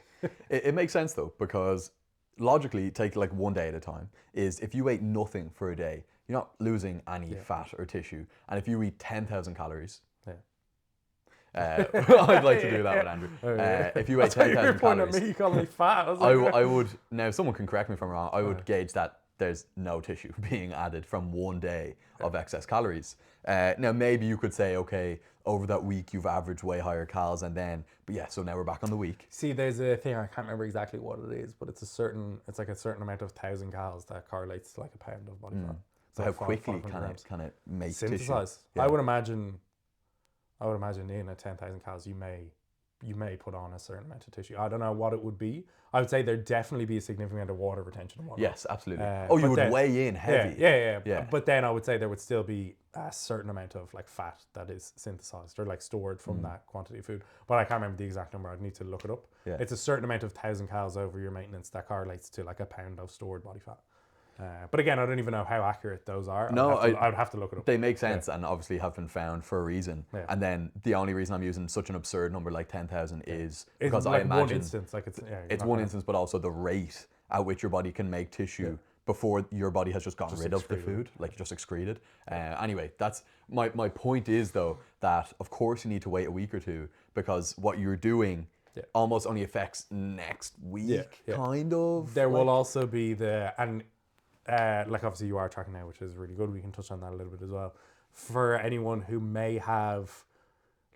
It makes sense though, because logically, take like 1 day at a time, is if you ate nothing for a day, you're not losing any fat or tissue. And if you eat 10,000 calories, I'd like to do that with Andrew. If you ate 10,000 calories, at me, you call me fat. I would, now someone can correct me if I'm wrong, I would gauge that there's no tissue being added from 1 day of excess calories. Now maybe you could say, okay, over that week you've averaged way higher calories, and then, but yeah, so now we're back on the week. See, there's a thing, I can't remember exactly what it is, but it's like a certain amount of 1,000 calories that correlates to like a pound of body fat. So how quickly can it make synthesize tissue? I would imagine in a 10,000 calories you may put on a certain amount of tissue. I don't know what it would be. I would say there'd definitely be a significant amount of water retention and whatnot. Yes, absolutely. You would weigh in heavy. Yeah. But then I would say there would still be a certain amount of like fat that is synthesized or like stored from that quantity of food. But I can't remember the exact number. I'd need to look it up. It's a certain amount of 1,000 calories over your maintenance that correlates to like a pound of stored body fat. But again, I don't even know how accurate those are. No, I would have to look it up. They make sense and obviously have been found for a reason. And then the only reason I'm using such an absurd number like 10,000 is because like I imagine one instance, like it's one instance, but also the rate at which your body can make tissue before your body has just gotten rid of the food, like just excreted. Anyway, that's my point is though that of course you need to wait a week or two because what you're doing almost only affects next week, kind of. There will also be like obviously you are tracking now, which is really good. We can touch on that a little bit as well. For anyone who may have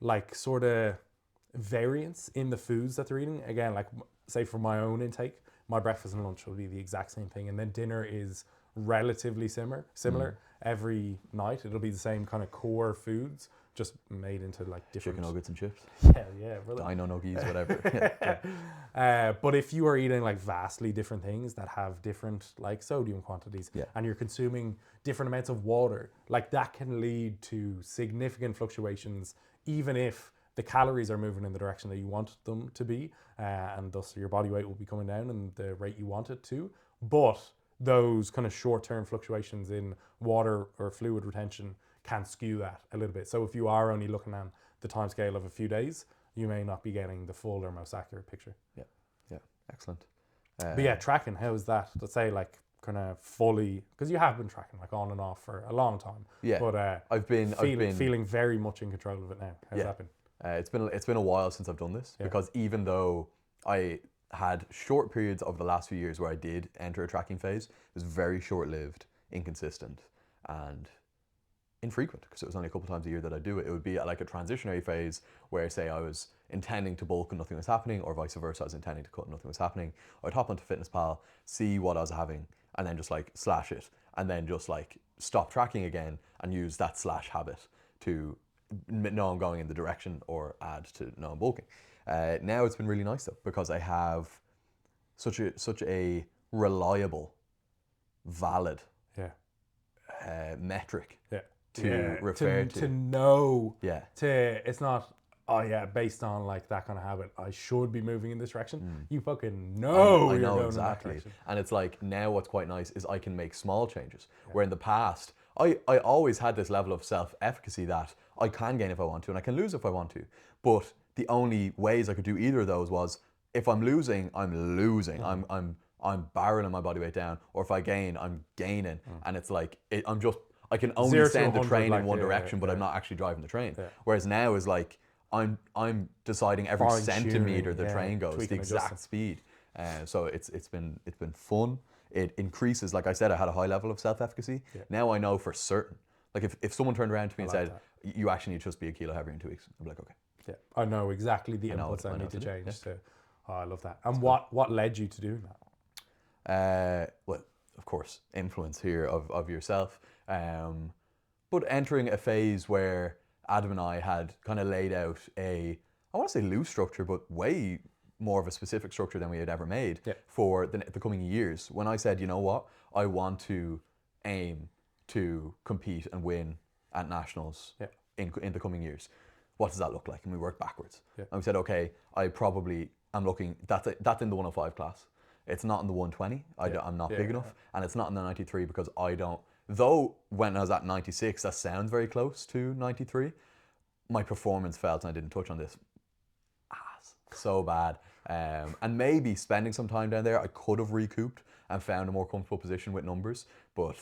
like sort of variance in the foods that they're eating, again, like say for my own intake, my breakfast and lunch will be the exact same thing, and then dinner is relatively similar every night. It'll be the same kind of core foods, just made into like different chicken nuggets and chips. Yeah, brother. Dino nuggies, whatever. But if you are eating like vastly different things that have different like sodium quantities, and you're consuming different amounts of water, like that can lead to significant fluctuations, even if the calories are moving in the direction that you want them to be, and thus your body weight will be coming down in the rate you want it to. But those kind of short-term fluctuations in water or fluid retention can skew that a little bit. So if you are only looking at the time scale of a few days, you may not be getting the full or most accurate picture. Yeah, excellent. But yeah, tracking, how is that? Let's say like kind of fully, because you have been tracking like on and off for a long time. Yeah, but I've been feeling very much in control of it now. How's that been? It's been a while since I've done this because even though I had short periods of the last few years where I did enter a tracking phase, it was very short-lived, inconsistent, and infrequent because it was only a couple times a year that I do it. It would be like a transitionary phase where, say, I was intending to bulk and nothing was happening, or vice versa, I was intending to cut and nothing was happening. I'd hop onto FitnessPal, see what I was having, and then just like slash it, and then just like stop tracking again and use that slash habit to know I'm going in the direction or add to know I'm bulking. Now it's been really nice though, because I have such a reliable, valid Yeah. metric Yeah. to refer to know. Yeah. It's not, oh yeah, based on like that kind of habit, I should be moving in this direction. You fucking know I you're know going exactly. in that direction. And it's like now what's quite nice is I can make small changes. Where in the past, I always had this level of self-efficacy that I can gain if I want to and I can lose if I want to. But the only ways I could do either of those was if I'm losing, I'm losing. I'm barreling my body weight down. Or if I gain, I'm gaining. And it's like I can only 0 to send the 100, train like, in one yeah, direction, but yeah. I'm not actually driving the train. Yeah. Whereas now is like I'm deciding every Fine-tuning, centimeter the yeah, train goes, the tweaking, exact adjusting. speed. So it's been fun. It increases, like I said, I had a high level of self-efficacy. Now I know for certain. Like if someone turned around to me and like said, "You actually need to just be a kilo heavier in 2 weeks," I'm like, okay. Yeah, I know exactly the know inputs I what need to do, change. yeah. So, oh, I love that. And what led you to doing that? Well, of course, influence here of yourself. But entering a phase where Adam and I had kind of laid out I want to say loose structure, but way more of a specific structure than we had ever made for the coming years. When I said, you know what, I want to aim to compete and win at nationals in the coming years. What does that look like? And we worked backwards. And we said, okay, I probably am looking, that's in the 105 class. It's not in the 120. I'm not big enough. And it's not in the 93 because I don't, though when I was at 96, that sounds very close to 93. My performance felt, and I didn't touch on this, so bad. And maybe spending some time down there, I could have recouped and found a more comfortable position with numbers, but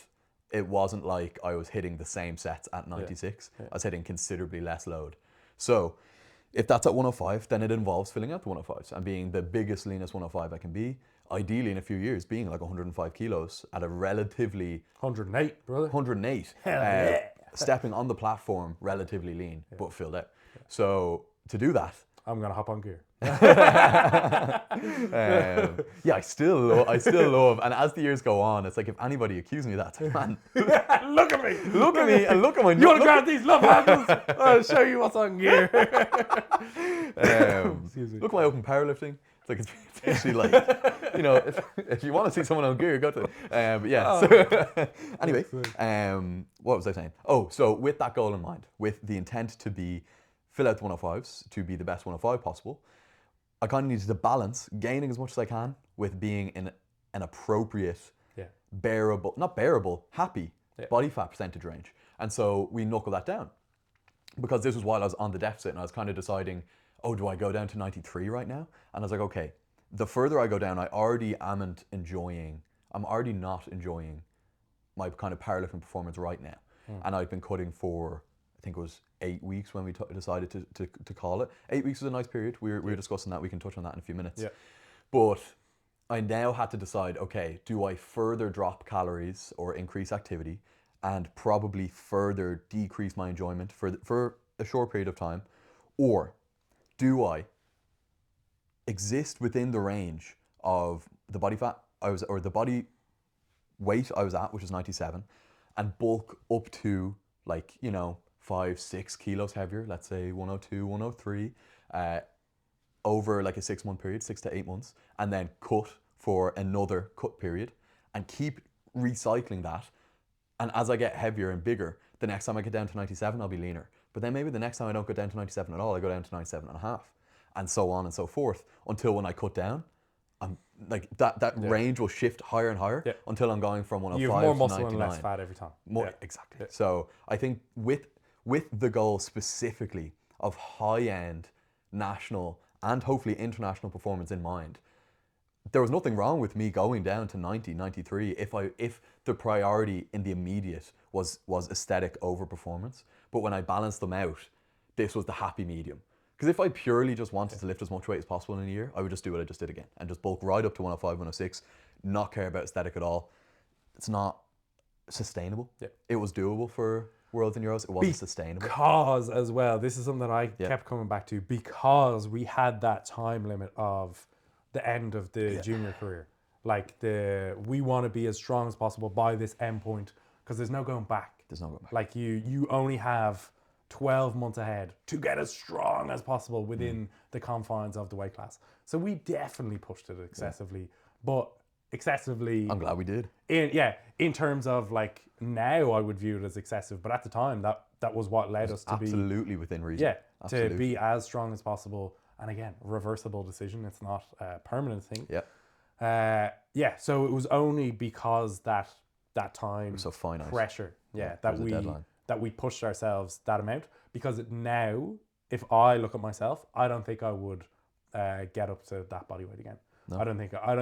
it wasn't like I was hitting the same sets at 96. I was hitting considerably less load. So if that's at 105, then it involves filling out the 105s and being the biggest, leanest 105 I can be. Ideally, in a few years, being like 105 kilos at a relatively 108, brother. 108. Hell yeah. Stepping on the platform, relatively lean, but filled out. So to do that, I'm gonna hop on gear. I still love, and as the years go on, it's like if anybody accused me of that, it's like, man, Look at me. look at me and look at my. You want to grab these love handles? I'll show you what's on gear. Excuse me. Look at my open powerlifting. It's like it's actually like, you know, if you want to see someone on gear, go to. But yeah. So, anyway, what was I saying? Oh, so with that goal in mind, with the intent to fill out the 105s to be the best 105 possible, I kind of needed to balance gaining as much as I can with being in an appropriate, happy body fat percentage range. And so we knuckled that down because this was while I was on the deficit and I was kind of deciding, oh, do I go down to 93 right now? And I was like, okay, the further I go down, I'm already not enjoying my kind of powerlifting performance right now. And I've been cutting for, I think it was 8 weeks when we decided to call it. 8 weeks was a nice period. We were discussing that. We can touch on that in a few minutes. But I now had to decide, okay, do I further drop calories or increase activity and probably further decrease my enjoyment for a short period of time? Or do I exist within the range of the body fat or the body weight I was at, which is 97, and bulk up to 5-6 kilos heavier, let's say 102, 103, over like a 6 month period, 6 to 8 months, and then cut for another cut period and keep recycling that. And as I get heavier and bigger, the next time I get down to 97, I'll be leaner. But then maybe the next time I don't go down to 97 at all, I go down to 97 and a half, and so on and so forth, until when I cut down, I'm like that range will shift higher and higher until I'm going from 105 You have more to muscle 99. and less fat every time. Exactly. So I think with the goal specifically of high-end national and hopefully international performance in mind, there was nothing wrong with me going down to 90, 93 if the priority in the immediate was aesthetic over performance. But when I balanced them out, this was the happy medium. Because if I purely just wanted to lift as much weight as possible in a year, I would just do what I just did again and just bulk right up to 105, 106, not care about aesthetic at all. It's not sustainable. It was doable for Worlds and Euros. It wasn't sustainable. Because as well, this is something that I kept coming back to, because we had that time limit of the end of the junior career. Like we want to be as strong as possible by this end point, because there's no going back. There's no going back. Like you only have 12 months ahead to get as strong as possible within the confines of the weight class. So we definitely pushed it excessively, but excessively. I'm glad we did. In terms of like now I would view it as excessive, but at the time that was what led us to be Absolutely within reason. to be as strong as possible. And again, reversible decision. It's not a permanent thing. So it was only because that time so finite pressure, there that was a we deadline. that we pushed ourselves that amount. Because now, if I look at myself, I don't think I would get up to that body weight again. No. I don't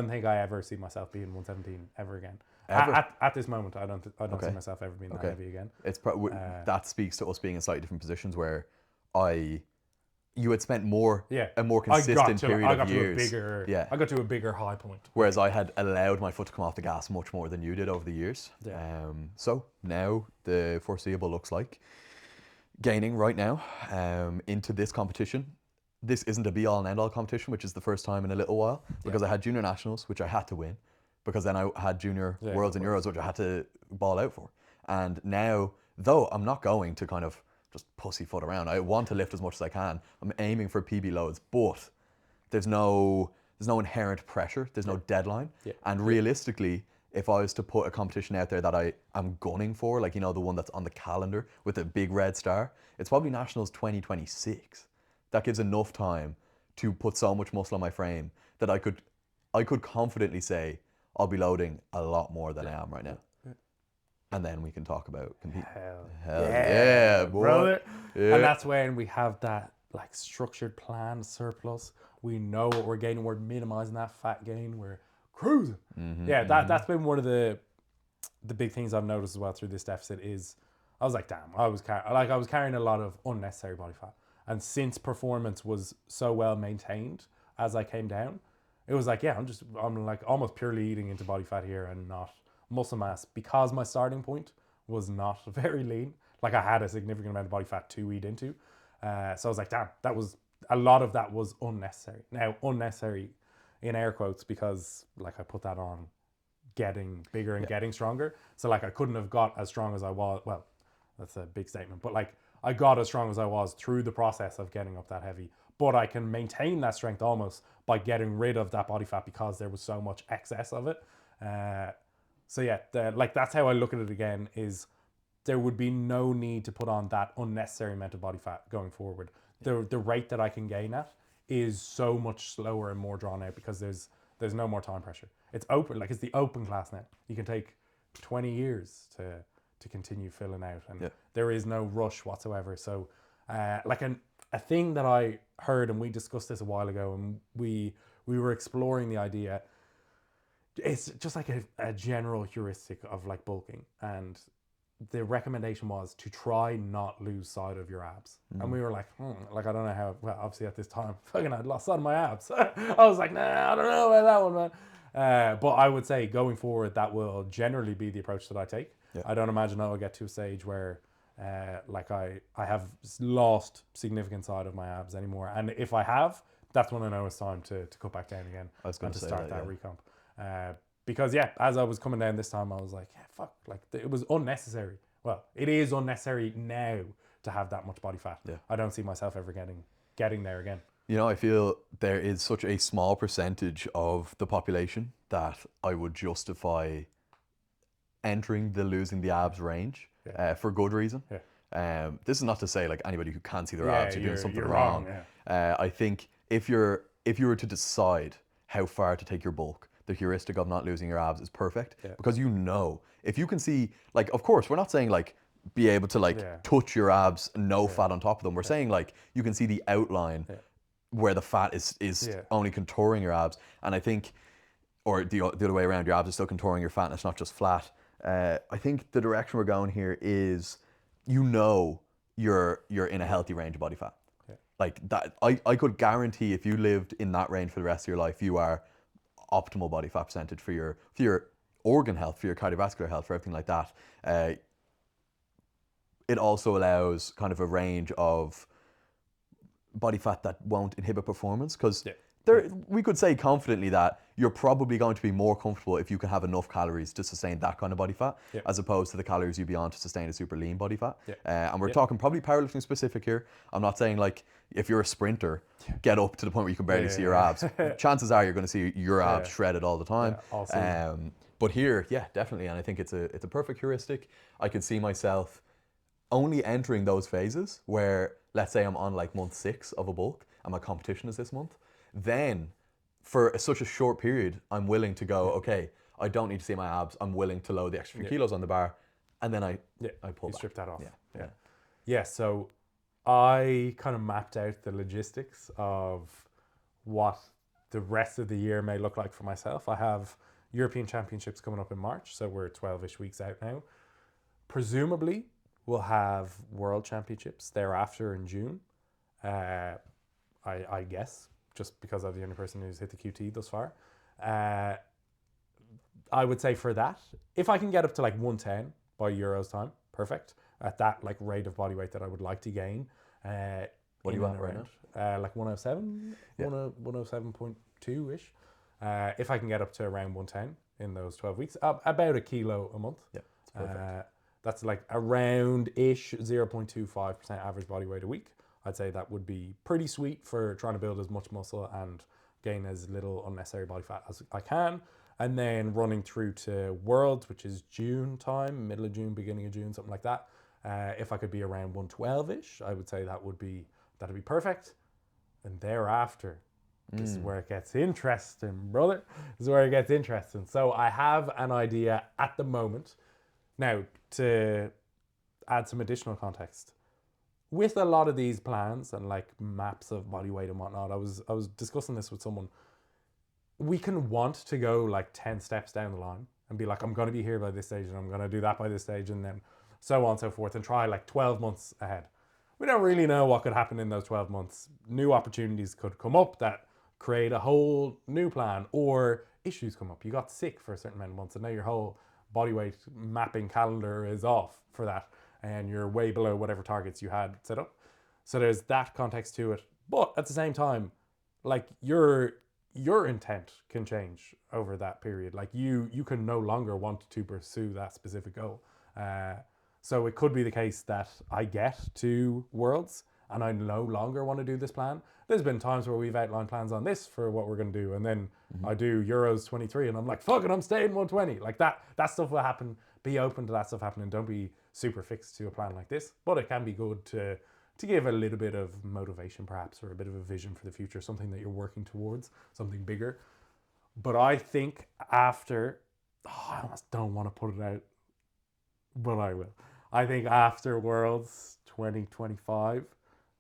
think I ever see myself being 117 ever again. Ever? At this moment, I don't see myself ever being that heavy again. It's that speaks to us being in slightly different positions where you had spent a more consistent period of years. I got to a bigger high point. Whereas I had allowed my foot to come off the gas much more than you did over the years. So now the foreseeable looks like gaining right now into this competition. This isn't a be-all and end-all competition, which is the first time in a little while, because I had junior nationals, which I had to win, because then I had junior worlds and Euros, which I had to ball out for. And now, though I'm not going to kind of just pussyfoot around, I want to lift as much as I can. I'm aiming for PB loads, but there's no inherent pressure. There's no deadline. And realistically, if I was to put a competition out there that I am gunning for, like, you know, the one that's on the calendar with a big red star, it's probably Nationals 2026. That gives enough time to put so much muscle on my frame that I could confidently say I'll be loading a lot more than I am right now. And then we can talk about competing. Hell yeah, boy. Brother. Yeah. And that's when we have that like structured plan surplus. We know what we're gaining. We're minimizing that fat gain. We're cruising. That's been one of the big things I've noticed as well through this deficit is I was like, damn, I was carrying a lot of unnecessary body fat. And since performance was so well maintained as I came down, it was like, I'm like almost purely eating into body fat here and not muscle mass, because my starting point was not very lean. Like I had a significant amount of body fat to eat into. So I was like, damn, a lot of that was unnecessary. Now, unnecessary in air quotes, because like I put that on getting bigger and getting stronger. So like I couldn't have got as strong as I was. Well, that's a big statement, but like I got as strong as I was through the process of getting up that heavy. But I can maintain that strength almost by getting rid of that body fat because there was so much excess of it. That's how I look at it again, is there would be no need to put on that unnecessary amount of body fat going forward. The rate that I can gain at is so much slower and more drawn out because there's no more time pressure. It's open, like it's the open class now. You can take 20 years to continue filling out, and there is no rush whatsoever. So a thing that I heard, and we discussed this a while ago, and we were exploring the idea, it's just like a general heuristic of like bulking, and the recommendation was to try not lose sight of your abs. And we were like, like I don't know how. Well, obviously at this time, fucking I'd lost sight of my abs. I was like, nah, I don't know about that one, man. But I would say going forward, that will generally be the approach that I take. I don't imagine I will get to a stage where I have lost significant sight of my abs anymore. And if I have, that's when I know it's time to cut back down again and to start that recomp. Because as I was coming down this time, I was like, fuck, like it was unnecessary. Well, it is unnecessary now to have that much body fat. I don't see myself ever getting there again. You know, I feel there is such a small percentage of the population that I would justify entering the losing the abs range for good reason. This is not to say like anybody who can't see their abs, you're doing something wrong. I think if you were to decide how far to take your bulk, the heuristic of not losing your abs is perfect, because you know, if you can see, like, of course, we're not saying like be able to like touch your abs, no fat on top of them. We're saying like you can see the outline where the fat is only contouring your abs. And I think, or the other way around, your abs are still contouring your fat and it's not just flat. I think the direction we're going here is, you know, you're in a healthy range of body fat. Like that, I could guarantee if you lived in that range for the rest of your life, you are optimal body fat percentage for your organ health, for your cardiovascular health, for everything like that. It also allows kind of a range of body fat that won't inhibit performance, because We could say confidently that you're probably going to be more comfortable if you can have enough calories to sustain that kind of body fat, Yeah. as opposed to the calories you'd be on to sustain a super lean body fat. Yeah. And we're talking probably powerlifting specific here. I'm not saying like if you're a sprinter, get up to the point where you can barely see your abs. Chances are you're going to see your abs shredded all the time. all season. But here, yeah, definitely, and I think it's a perfect heuristic. I could see myself only entering those phases where, let's say I'm on like month 6 of a bulk and my competition is this month, then for such a short period, I'm willing to go, okay, I don't need to see my abs. I'm willing to load the extra few kilos on the bar, and then I pull back. Strip that off. Yeah. Yeah, so I kind of mapped out the logistics of what the rest of the year may look like for myself. I have European Championships coming up in March, so we're 12-ish weeks out now. Presumably, we'll have World Championships thereafter in June. I guess, just because I'm the only person who's hit the QT thus far. I would say for that, if I can get up to like 110 by Euros time, perfect. At that like rate of body weight that I would like to gain. What are you at right now? Like 107, 107.2-ish. If I can get up to around 110 in those 12 weeks, about a kilo a month. Yeah, that's perfect. That's like around-ish 0.25% average body weight a week. I'd say that would be pretty sweet for trying to build as much muscle and gain as little unnecessary body fat as I can. And then running through to Worlds, which is June time, middle of June, beginning of June, something like that. If I could be around 112-ish, I would say that'd be perfect. And thereafter, this is where it gets interesting, brother. This is where it gets interesting. So I have an idea at the moment. Now, to add some additional context, with a lot of these plans and like maps of body weight and whatnot, I was discussing this with someone. We can want to go like 10 steps down the line and be like, I'm going to be here by this stage and I'm going to do that by this stage, and then so on and so forth, and try like 12 months ahead. We don't really know what could happen in those 12 months. New opportunities could come up that create a whole new plan, or issues come up. You got sick for a certain amount of months and now your whole body weight mapping calendar is off for that, and you're way below whatever targets you had set up. So there's that context to it. But at the same time, like your intent can change over that period. Like you can no longer want to pursue that specific goal. So it could be the case that I get to Worlds and I no longer want to do this plan. There's been times where we've outlined plans on this for what we're going to do, and then I do Euros 23 and I'm like, fuck it, I'm staying 120. Like that stuff will happen. Be open to that stuff happening. Don't be super fixed to a plan like this. But it can be good to give a little bit of motivation perhaps, or a bit of a vision for the future, something that you're working towards, something bigger. But I think after, I almost don't want to put it out, but I will. I think after Worlds 2025,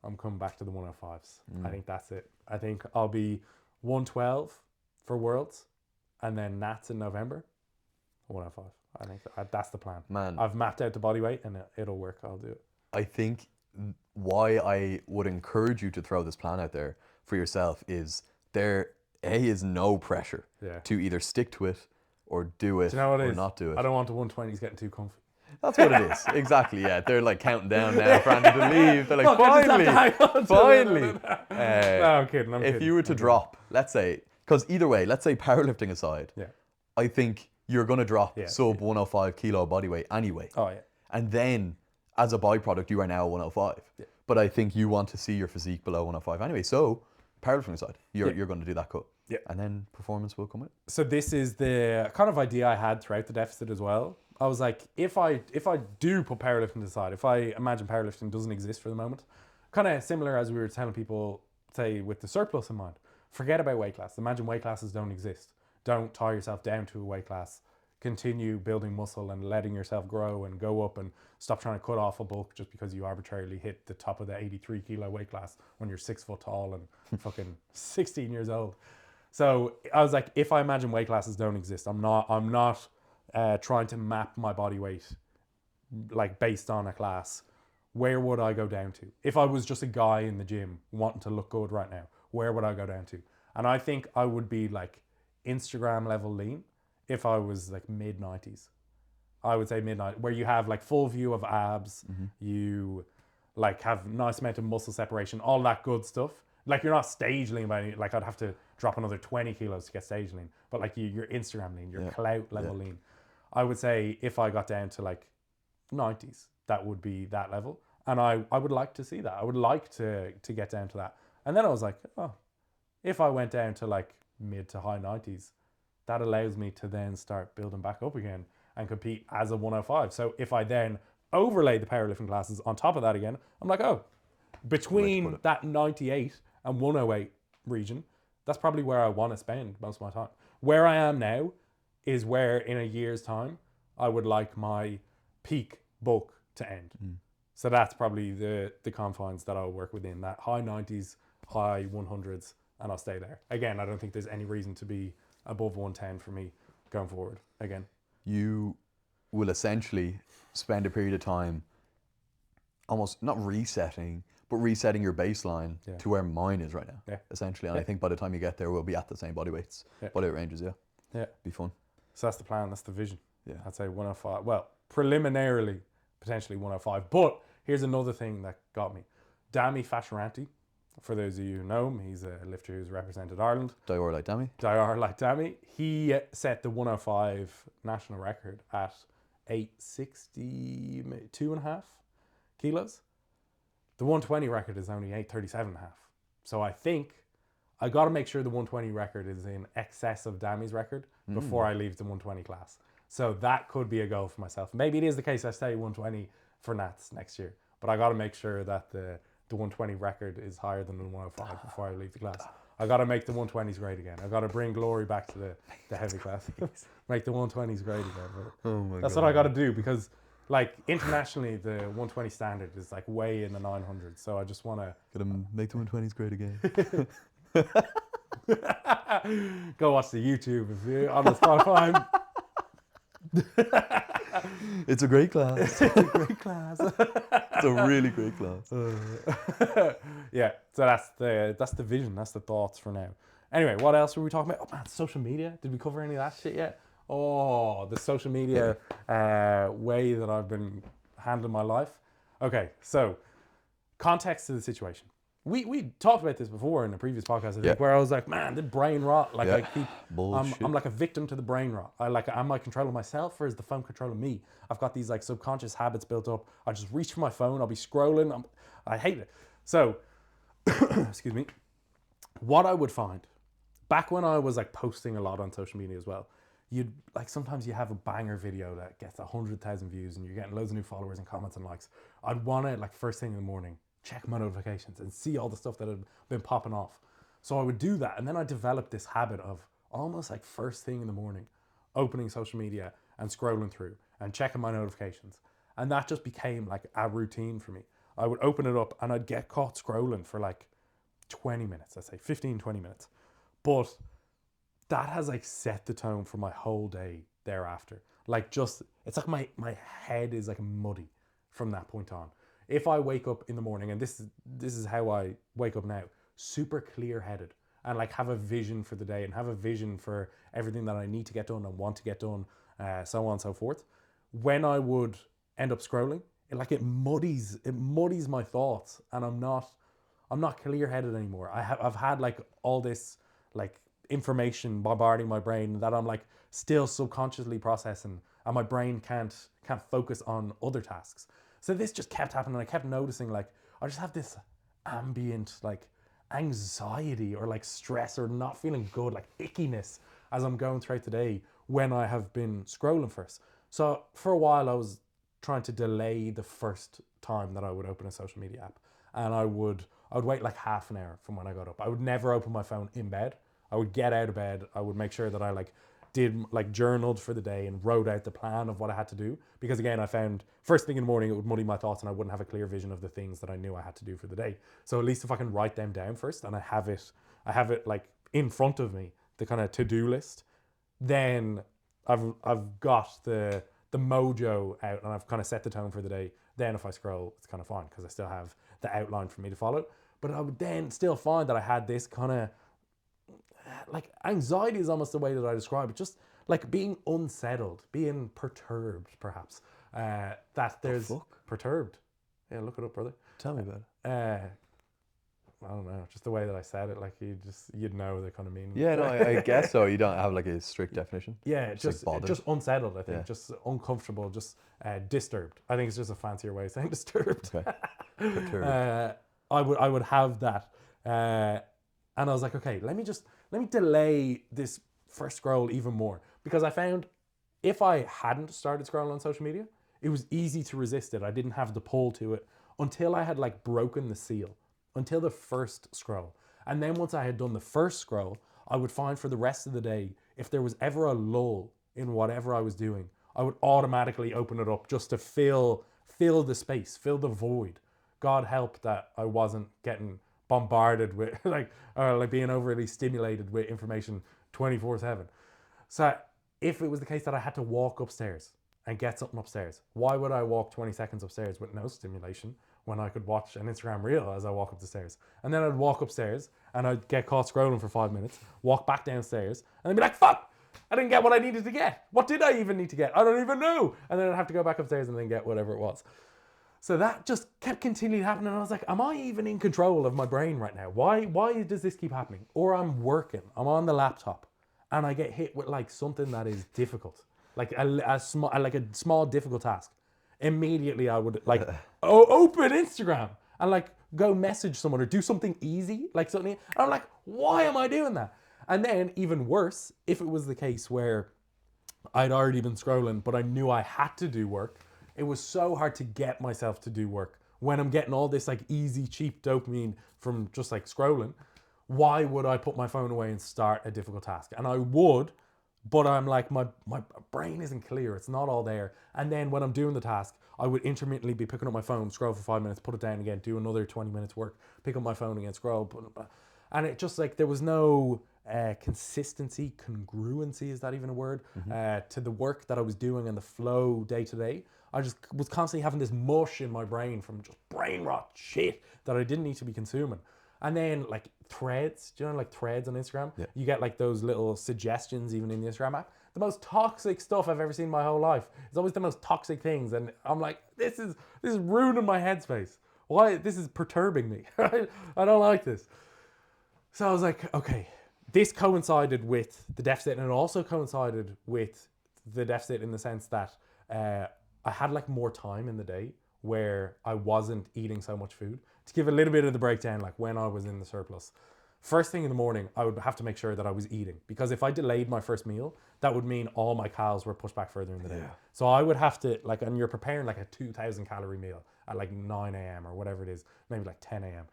I'm coming back to the 105s. I think that's it. I think I'll be 112 for Worlds, and then Nats in November, 105. I think that's the plan. Man, I've mapped out the body weight and it'll work. I'll do it. I think why I would encourage you to throw this plan out there for yourself is there is no pressure to either stick to it or do it or not do it. I don't want the 120s getting too comfy. That's what it is. Exactly, yeah. They're like counting down now for Andy to leave. They're like, finally. No, I'm kidding. If you were to drop, let's say, because either way, let's say powerlifting aside, I think you're going to drop sub 105 kilo body weight anyway. Oh, yeah. And then as a byproduct, you are now 105. Yeah. But I think you want to see your physique below 105 anyway. So powerlifting aside, you're going to do that cut. Yeah. And then performance will come in. So this is the kind of idea I had throughout the deficit as well. I was like, if I do put powerlifting aside, if I imagine powerlifting doesn't exist for the moment, kind of similar as we were telling people, say, with the surplus in mind, forget about weight class. Imagine weight classes don't exist. Don't tie yourself down to a weight class. Continue building muscle and letting yourself grow and go up, and stop trying to cut off a bulk just because you arbitrarily hit the top of the 83 kilo weight class when you're 6 foot tall and fucking 16 years old. So I was like, if I imagine weight classes don't exist, I'm not trying to map my body weight like based on a class. Where would I go down to? If I was just a guy in the gym wanting to look good right now, where would I go down to? And I think I would be like Instagram level lean if I was like mid 90s. I would say mid-90s, where you have like full view of abs, you like have nice amount of muscle separation, all that good stuff. Like you're not stage lean by any, like I'd have to drop another 20 kilos to get stage lean, but like you're Instagram lean, you're clout level lean. I would say if I got down to like 90s, that would be that level. And I would like to see that. I would like to get down to that. And then I was like, oh, if I went down to like mid to high 90s, that allows me to then start building back up again and compete as a 105. So if I then overlay the powerlifting classes on top of that again, I'm like, oh, between that 98 and 108 region, that's probably where I want to spend most of my time. Where I am now is where in a year's time, I would like my peak bulk to end. So that's probably the confines that I'll work within, that high 90s, high 100s, and I'll stay there. Again, I don't think there's any reason to be above 110 for me going forward again. You will essentially spend a period of time almost not resetting, but resetting your baseline to where mine is right now, essentially. And I think by the time you get there, we'll be at the same body weights, body weight ranges, Be fun. So that's the plan, that's the vision. Yeah. I'd say 105. Well, preliminarily, potentially 105. But here's another thing that got me. Dami Fasciaranti, for those of you who know him, he's a lifter who's represented Ireland. Dior like Dami. Dior like Dami. He set the 105 national record at 862.5 kilos. The 120 record is only 837.5. So I think I got to make sure the 120 record is in excess of Dami's record before I leave the 120 class. So that could be a goal for myself. Maybe it is the case I stay 120 for Nats next year, but I got to make sure that the 120 record is higher than the 105 before I leave the class. I got to make the 120s great again. I got to bring glory back to the heavy class. Make the 120s great again. That's what I got to do, because like internationally the 120 standard is like way in the 900s. So I just want to make the 120s great again. Go watch the YouTube if you're on the Spotify. It's a great class. It's a great class. It's a really great class. Yeah, so that's the vision, that's the thoughts for now. Anyway, what else were we talking about? Oh man, social media. Did we cover any of that shit yet? Oh, the social media way that I've been handling my life. Okay, so context to the situation. We talked about this before in a previous podcast, I think, where I was like, man, the brain rot. Like I keep, I'm like a victim to the brain rot. Am I controlling myself, or is the phone controlling me? I've got these like subconscious habits built up. I just reach for my phone. I'll be scrolling. I hate it. So, excuse me. What I would find back when I was like posting a lot on social media as well, you'd like sometimes you have a banger video that gets 100,000 views and you're getting loads of new followers and comments and likes. I'd want to like first thing in the morning check my notifications and see all the stuff that had been popping off. So I would do that, and then I developed this habit of almost like first thing in the morning opening social media and scrolling through and checking my notifications, and that just became like a routine for me. I would open it up and I'd get caught scrolling for like 20 minutes, I'd say 15-20 minutes, but that has like set the tone for my whole day thereafter. Like just it's like my head is like muddy from that point on. If I wake up in the morning, and this is how I wake up now, super clear-headed, and like have a vision for the day and have a vision for everything that I need to get done and want to get done, so on and so forth. When I would end up scrolling, it muddies my thoughts, and I'm not clear-headed anymore. I've had like all this like information bombarding my brain that I'm like still subconsciously processing, and my brain can't focus on other tasks. So this just kept happening. I kept noticing like I just have this ambient like anxiety or like stress or not feeling good, like ickiness as I'm going throughout the day when I have been scrolling first. So for a while I was trying to delay the first time that I would open a social media app, and I would wait like half an hour from when I got up. I would never open my phone in bed. I would get out of bed. I would make sure that I journaled for the day and wrote out the plan of what I had to do, because again I found first thing in the morning it would muddy my thoughts and I wouldn't have a clear vision of the things that I knew I had to do for the day. So at least if I can write them down first and I have it like in front of me, the kind of to-do list, then I've got the mojo out and I've kind of set the tone for the day. Then if I scroll, it's kind of fine because I still have the outline for me to follow. But I would then still find that I had this kind of like anxiety is almost the way that I describe it, just like being unsettled, being perturbed perhaps, that there's perturbed. Yeah, look it up, brother. Tell me about it. I don't know, just the way that I said it, like you'd know the kind of meaning. Yeah, no, I guess so. You don't have like a strict definition. Yeah, Just like bothered. just unsettled. I think Yeah. just uncomfortable, just disturbed. I think it's just a fancier way of saying disturbed. Okay. Perturbed. I would have that, and I was like, okay, let me delay this first scroll even more, because I found if I hadn't started scrolling on social media, it was easy to resist it. I didn't have the pull to it until I had like broken the seal, until the first scroll. And then once I had done the first scroll, I would find for the rest of the day, if there was ever a lull in whatever I was doing, I would automatically open it up just to fill the space, fill the void. God help that I wasn't getting bombarded with like being overly stimulated with information 24/7. So if it was the case that I had to walk upstairs and get something upstairs, why would I walk 20 seconds upstairs with no stimulation when I could watch an Instagram reel as I walk up the stairs? And then I'd walk upstairs and I'd get caught scrolling for 5 minutes, walk back downstairs, and I'd be like, fuck, I didn't get what I needed to get. What did I even need to get? I don't even know. And then I'd have to go back upstairs and then get whatever it was. So that just kept continuing happening. And I was like, am I even in control of my brain right now? Why does this keep happening? Or I'm working, I'm on the laptop, and I get hit with like something that is difficult, like a small difficult task. Immediately I would like open Instagram and like go message someone or do something easy, like something. And I'm like, why am I doing that? And then even worse, if it was the case where I'd already been scrolling, but I knew I had to do work, it was so hard to get myself to do work when I'm getting all this like easy, cheap dopamine from just like scrolling. Why would I put my phone away and start a difficult task? And I would, but I'm like, my brain isn't clear. It's not all there. And then when I'm doing the task, I would intermittently be picking up my phone, scroll for 5 minutes, put it down again, do another 20 minutes work, pick up my phone again, scroll. And it just like, there was no consistency, congruency, is that even a word? To the work that I was doing and the flow day to day. I just was constantly having this mush in my brain from just brain rot shit that I didn't need to be consuming. And then like threads, do you know like threads on Instagram? Yeah. You get like those little suggestions even in the Instagram app. The most toxic stuff I've ever seen in my whole life. It's always the most toxic things. And I'm like, this is ruining my headspace. Why? This is perturbing me. I don't like this. So I was like, okay, this coincided with the deficit, and it also coincided with the deficit in the sense that I had like more time in the day where I wasn't eating so much food. To give a little bit of the breakdown, like when I was in the surplus, first thing in the morning, I would have to make sure that I was eating, because if I delayed my first meal, that would mean all my calories were pushed back further in the day. Yeah. So I would have to like, and you're preparing like a 2,000 calorie meal at like 9 a.m. or whatever it is, maybe like 10 a.m.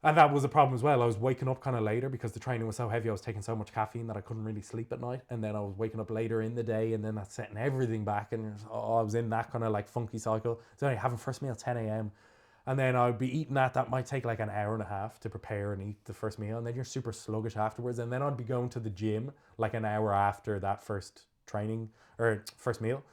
And that was a problem as well. I was waking up kind of later because the training was so heavy. I was taking so much caffeine that I couldn't really sleep at night. And then I was waking up later in the day, and then that's setting everything back. And I was in that kind of like funky cycle. So I having first meal at 10 a.m. And then I'd be eating that might take like an hour and a half to prepare and eat the first meal. And then you're super sluggish afterwards. And then I'd be going to the gym like an hour after that first training or first meal.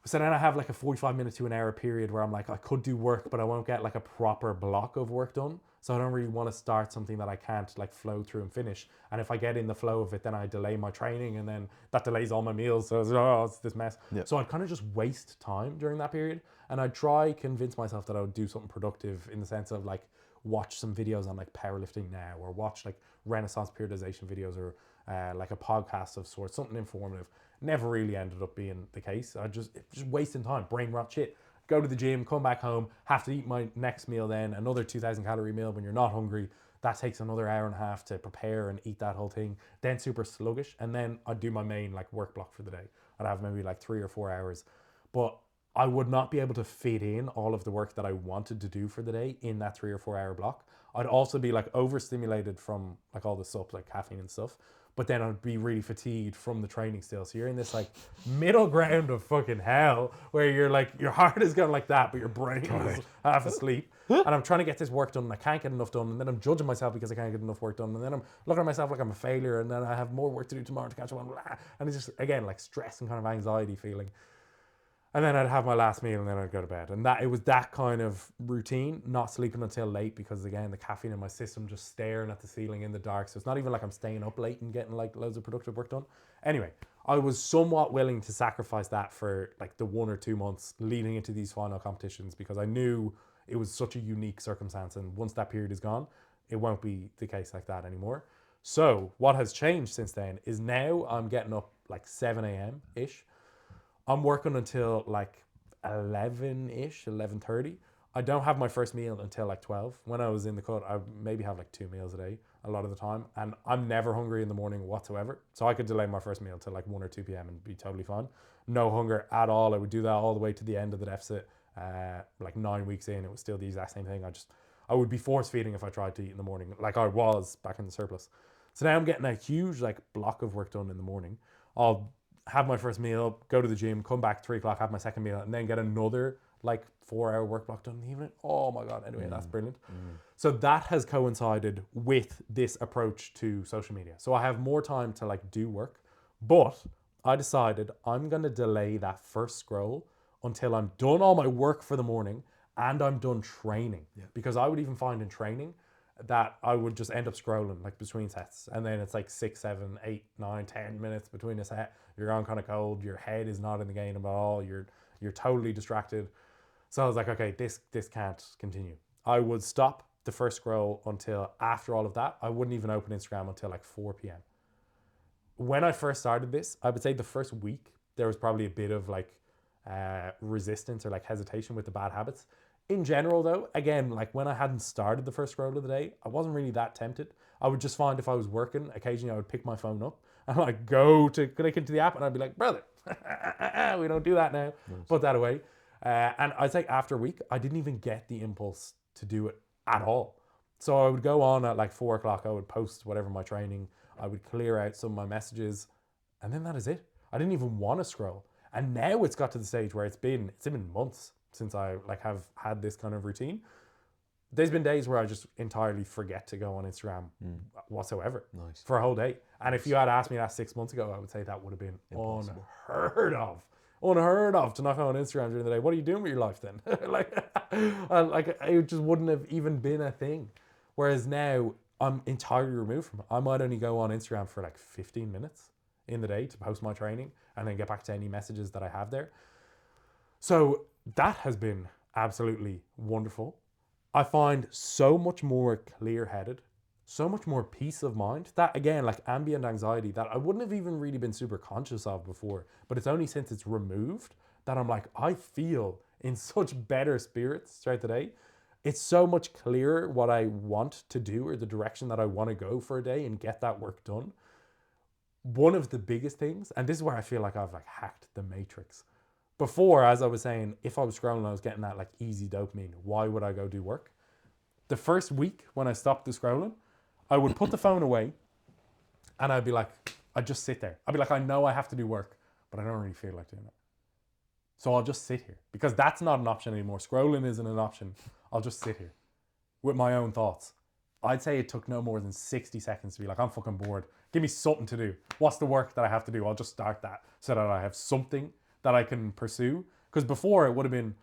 So then I have like a 45 minute to an hour period where I'm like, I could do work, but I won't get like a proper block of work done. So I don't really want to start something that I can't like flow through and finish. And if I get in the flow of it, then I delay my training, and then that delays all my meals. So it's this mess. Yep. So I'd kind of just waste time during that period. And I'd try convince myself that I would do something productive in the sense of like watch some videos on like powerlifting now, or watch like Renaissance periodization videos, or like a podcast of sorts, something informative. Never really ended up being the case. I just wasting time, brain rot shit. Go to the gym, come back home, have to eat my next meal then, another 2,000 calorie meal when you're not hungry. That takes another hour and a half to prepare and eat that whole thing. Then super sluggish. And then I'd do my main like work block for the day. I'd have maybe like 3 or 4 hours. But I would not be able to fit in all of the work that I wanted to do for the day in that 3 or 4 hour block. I'd also be like overstimulated from like all the stuff like caffeine and stuff. But then I'd be really fatigued from the training still. So you're in this like middle ground of fucking hell where you're like, your heart is going like that, but your brain is half asleep. And I'm trying to get this work done and I can't get enough done. And then I'm judging myself because I can't get enough work done. And then I'm looking at myself like I'm a failure. And then I have more work to do tomorrow to catch up on. And it's just, again, like stress and kind of anxiety feeling. And then I'd have my last meal and then I'd go to bed. And it was that kind of routine, not sleeping until late because, again, the caffeine in my system just staring at the ceiling in the dark. So it's not even like I'm staying up late and getting like loads of productive work done. Anyway, I was somewhat willing to sacrifice that for like the 1 or 2 months leading into these final competitions because I knew it was such a unique circumstance. And once that period is gone, it won't be the case like that anymore. So what has changed since then is now I'm getting up like 7 a.m. ish. I'm working until like 11 ish, 11:30. I don't have my first meal until like 12. When I was in the cut, I maybe have like 2 meals a day a lot of the time. And I'm never hungry in the morning whatsoever. So I could delay my first meal till like 1 or 2 p.m. and be totally fine. No hunger at all. I would do that all the way to the end of the deficit. Like 9 weeks in, it was still the exact same thing. I would be force feeding if I tried to eat in the morning, like I was back in the surplus. So now I'm getting a huge like block of work done in the morning. I'll have my first meal, go to the gym, come back 3 o'clock, have my second meal, and then get another like 4 hour work block done in the evening. Oh my God. Anyway, that's brilliant. So that has coincided with this approach to social media. So I have more time to like do work, but I decided I'm going to delay that first scroll until I'm done all my work for the morning and I'm done training. Because I would even find in training that I would just end up scrolling like between sets, and then it's like 6, 7, 8, 9, 10 minutes between a set. You're on kind of cold, your head is not in the game at all, you're totally distracted. So I was like, okay, this can't continue. I would stop the first scroll until after all of that. I wouldn't even open Instagram until like 4 p.m. When I first started this, I would say the first week there was probably a bit of like resistance or like hesitation with the bad habits. In general though, again, like when I hadn't started the first scroll of the day, I wasn't really that tempted. I would just find if I was working, occasionally I would pick my phone up and I'd go to click into the app and I'd be like, brother, we don't do that now. Nice. Put that away. And I'd say after a week, I didn't even get the impulse to do it at all. So I would go on at like 4 o'clock, I would post whatever my training, I would clear out some of my messages, and then that is it. I didn't even want to scroll. And now it's got to the stage where it's been months since I like have had this kind of routine. There's been days where I just entirely forget to go on Instagram whatsoever for a whole day. And if you had asked me that 6 months ago, I would say that would have been impossible. Unheard of to not go on Instagram during the day. What are you doing with your life then? like it just wouldn't have even been a thing. Whereas now I'm entirely removed from it. I might only go on Instagram for like 15 minutes in the day to post my training and then get back to any messages that I have there. So that has been absolutely wonderful. I find so much more clear-headed, so much more peace of mind. That again, like ambient anxiety that I wouldn't have even really been super conscious of before, but it's only since it's removed that I'm like, I feel in such better spirits throughout the day. It's so much clearer what I want to do or the direction that I want to go for a day and get that work done. One of the biggest things, and this is where I feel like I've like hacked the matrix. Before, as I was saying, if I was scrolling, I was getting that like easy dopamine. Why would I go do work? The first week when I stopped the scrolling, I would put the phone away and I'd be like, I'd just sit there. I'd be like, I know I have to do work, but I don't really feel like doing it. So I'll just sit here because that's not an option anymore. Scrolling isn't an option. I'll just sit here with my own thoughts. I'd say it took no more than 60 seconds to be like, I'm fucking bored. Give me something to do. What's the work that I have to do? I'll just start that so that I have something that I can pursue. Because before it would have been,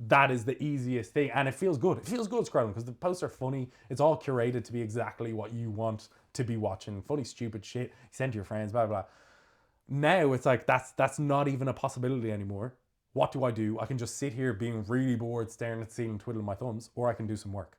that is the easiest thing. And it feels good. It feels good scrolling because the posts are funny. It's all curated to be exactly what you want to be watching. Funny, stupid shit. You send to your friends, blah, blah. Now it's like, that's not even a possibility anymore. What do? I can just sit here being really bored, staring at the ceiling, twiddling my thumbs, or I can do some work.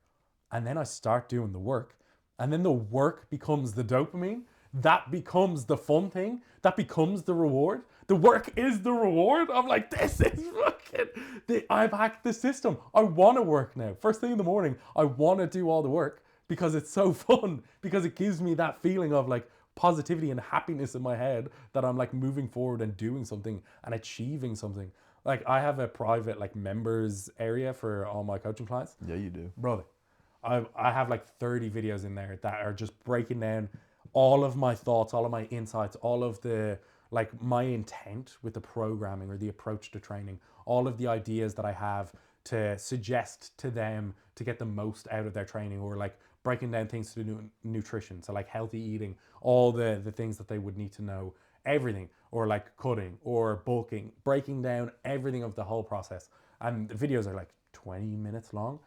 And then I start doing the work. And then the work becomes the dopamine. That becomes the fun thing. That becomes the reward. The work is the reward. I'm like, this is fucking... I've hacked the system. I want to work now. First thing in the morning, I want to do all the work because it's so fun. Because it gives me that feeling of like positivity and happiness in my head that I'm like moving forward and doing something and achieving something. Like I have a private like members area for all my coaching clients. Yeah, you do. Brother, I have like 30 videos in there that are just breaking down all of my thoughts, all of my insights, all of the like my intent with the programming or the approach to training, all of the ideas that I have to suggest to them to get the most out of their training, or like breaking down things to do nutrition. So like healthy eating, all the things that they would need to know, everything, or like cutting or bulking, breaking down everything of the whole process. And the videos are like 20 minutes long.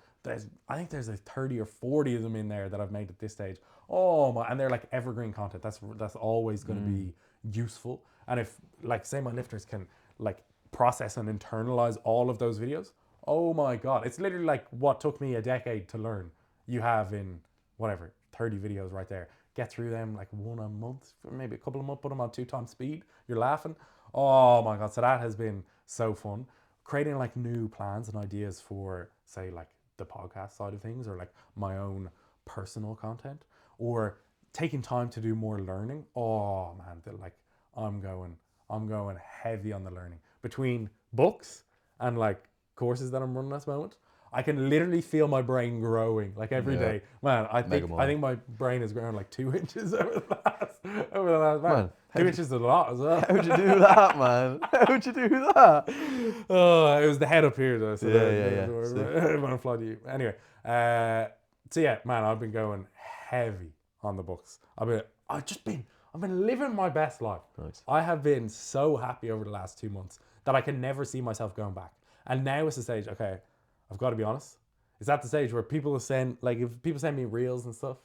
I think there's like 30 or 40 of them in there that I've made at this stage. Oh my, and they're like evergreen content. That's always going to be useful. And if like say my lifters can like process and internalize all of those videos, oh my God, it's literally like what took me a decade to learn. You have in whatever, 30 videos right there. Get through them like one a month, maybe a couple of months, put them on 2 times speed. You're laughing. Oh my God. So that has been so fun. Creating like new plans and ideas for, say, like the podcast side of things, or like my own personal content, or taking time to do more learning. Oh man, like I'm going heavy on the learning between books and like courses that I'm running at the moment. I can literally feel my brain growing like every day. Man, I think my brain has grown like 2 inches over the last man. 2 inches is a lot as well. How'd you do that, man? How'd you do that? Oh, it was the head up here though. So Yeah. I'm gonna fly to you. Anyway, so yeah, man, I've been going heavy on the books. I've been living my best life. Nice. I have been so happy over the last 2 months that I can never see myself going back. And now it's the stage, okay, I've got to be honest. It's at the stage where people send, like, if people send me reels and stuff,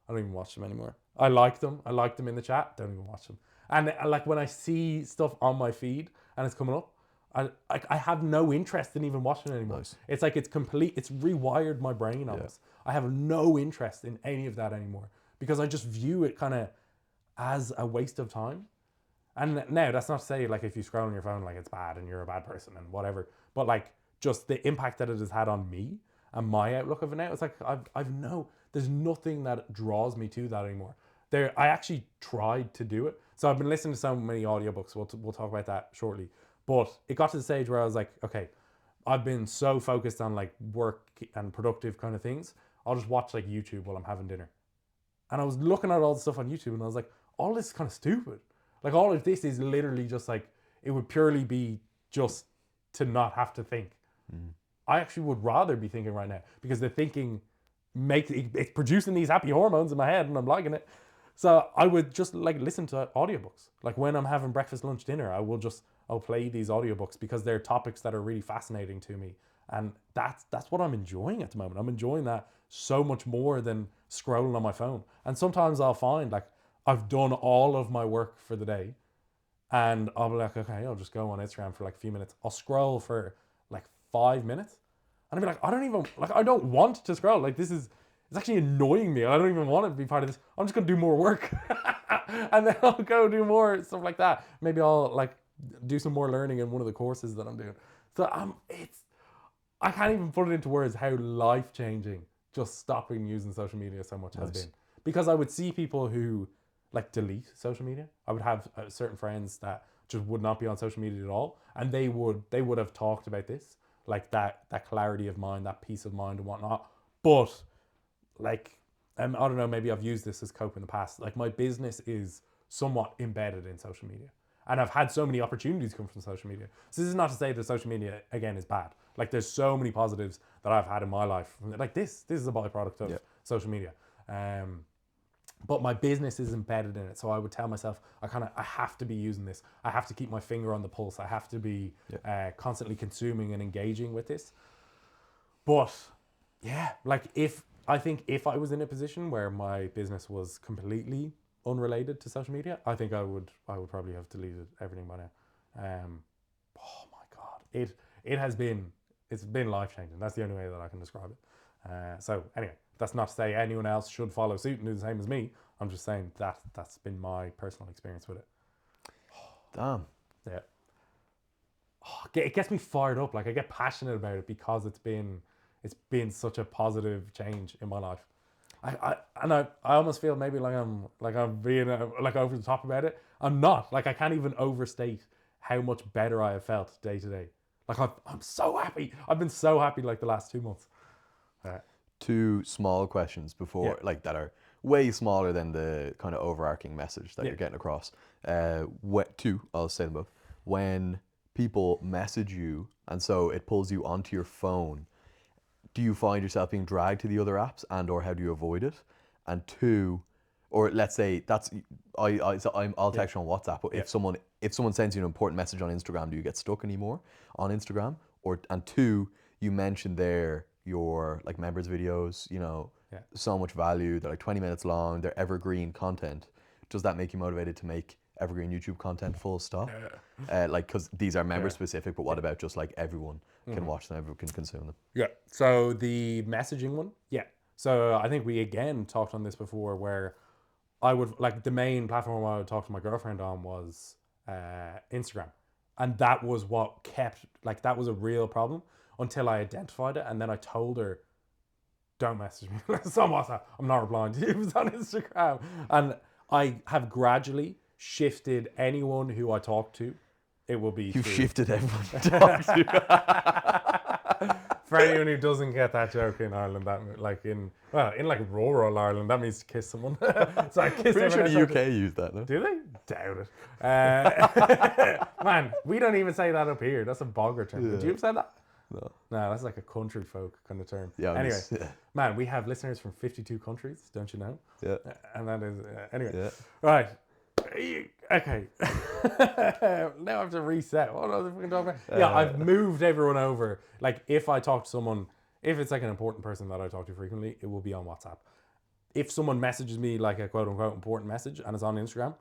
I don't even watch them anymore. I like them in the chat, don't even watch them. And like when I see stuff on my feed and it's coming up, I have no interest in even watching it anymore. Nice. It's like it's rewired my brain almost. Yeah. I have no interest in any of that anymore because I just view it kind of as a waste of time. And now that's not to say like if you scroll on your phone like it's bad and you're a bad person and whatever, but like just the impact that it has had on me and my outlook of it now, it's like there's nothing that draws me to that anymore. I actually tried to do it. So I've been listening to so many audiobooks. We'll talk about that shortly. But it got to the stage where I was like, okay, I've been so focused on like work and productive kind of things. I'll just watch like YouTube while I'm having dinner. And I was looking at all the stuff on YouTube and I was like, all this is kind of stupid. Like all of this is literally just like, it would purely be just to not have to think. I actually would rather be thinking right now because the thinking it's producing these happy hormones in my head and I'm liking it. So I would just like listen to audiobooks. Like when I'm having breakfast, lunch, dinner, I'll play these audiobooks because they're topics that are really fascinating to me. And that's what I'm enjoying at the moment. I'm enjoying that so much more than scrolling on my phone. And sometimes I'll find like I've done all of my work for the day and I'll be like, okay, I'll just go on Instagram for like a few minutes. I'll scroll for like 5 minutes and I'll be like, I don't want to scroll. Like it's actually annoying me. I don't even want to be part of this. I'm just going to do more work. And then I'll go do more stuff like that. Maybe I'll like do some more learning in one of the courses that I'm doing. So I can't even put it into words how life-changing just stopping using social media so much has been. Because I would see people who like delete social media. I would have certain friends that just would not be on social media at all. And they would have talked about this, like that clarity of mind, that peace of mind and whatnot. But like, I don't know, maybe I've used this as cope in the past. Like my business is somewhat embedded in social media. And I've had so many opportunities come from social media. So this is not to say that social media, again, is bad. Like there's so many positives that I've had in my life. Like this is a byproduct of social media. But my business is embedded in it. So I would tell myself, I have to be using this. I have to keep my finger on the pulse. I have to be constantly consuming and engaging with this. But yeah, like if I was in a position where my business was completely unrelated to social media, I think I would probably have deleted everything by now. Oh my God. It's been life-changing. That's the only way that I can describe it. So anyway, that's not to say anyone else should follow suit and do the same as me. I'm just saying that's been my personal experience with it. Damn. Yeah. Oh, it gets me fired up. Like I get passionate about it because it's been such a positive change in my life. I almost feel maybe like I'm being like over the top about it. I'm not. Like I can't even overstate how much better I have felt day to day. Like I'm so happy. I've been so happy like the last 2 months. 2 small questions before like that are way smaller than the kind of overarching message that you're getting across. 2, I'll say them both. When people message you and so it pulls you onto your phone, do you find yourself being dragged to the other apps and or how do you avoid it? And 2, or let's say I'll text you on WhatsApp, but if someone sends you an important message on Instagram, do you get stuck anymore on Instagram? And 2, you mentioned there your like members videos, so much value. They're like 20 minutes long. They're evergreen content. Does that make you motivated to make evergreen YouTube content full stop? Like, because these are member specific, but what about just like everyone can watch them, everyone can consume them? Yeah. So the messaging one, So I think we again talked on this before, where I would like the main platform I would talk to my girlfriend on was Instagram, and that was what kept like that was a real problem until I identified it, and then I told her, "Don't message me." It's on WhatsApp. I'm not replying to you. It was on Instagram, and I have gradually shifted anyone who I talk to. It will be You've through. shifted everyone to talk to. For anyone who doesn't get that joke in Ireland, that like in like rural Ireland, that means to kiss someone. So I kiss Pretty sure everyone. the UK used that, no? Do they? Doubt it. Man, we don't even say that up here. That's a bogger term. Yeah. Do you say that? No. No, that's like a country folk kind of term. Yeah. Anyway, Yeah. man, we have listeners from 52 countries, don't you know? Yeah. And that is anyway. Yeah. Right. Okay. Now I have to reset. What else are we going to talk about? Yeah, I've moved everyone over. Like, if I talk to someone, if it's like an important person that I talk to frequently, it will be on WhatsApp. If someone messages me like a quote unquote important message and it's on Instagram,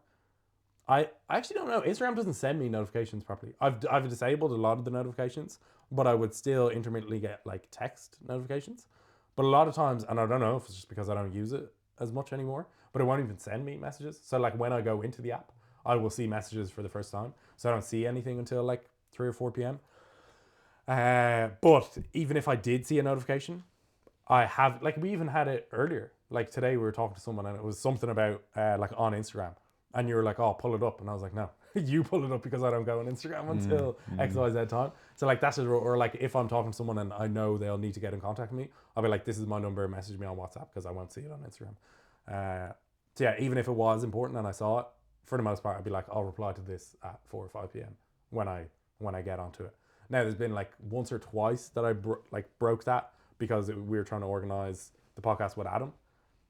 I actually don't know. Instagram doesn't send me notifications properly. I've disabled a lot of the notifications, but I would still intermittently get like text notifications. But a lot of times, and I don't know if it's just because I don't use it as much anymore, but it won't even send me messages. So like when I go into the app, I will see messages for the first time. So I don't see anything until like 3 or 4 p.m. But even if I did see a notification, I have, like we even had it earlier. Like today we were talking to someone and it was something about like on Instagram. And you were like, oh, pull it up. And I was like, no, you pull it up because I don't go on Instagram until XYZ time. So like that's or like if I'm talking to someone and I know they'll need to get in contact with me, I'll be like, this is my number, message me on WhatsApp because I won't see it on Instagram. So yeah, even if it was important and I saw it, for the most part, I'd be like, I'll reply to this at 4 or 5 p.m. when I get onto it. Now there's been like once or twice that I broke that because we were trying to organize the podcast with Adam.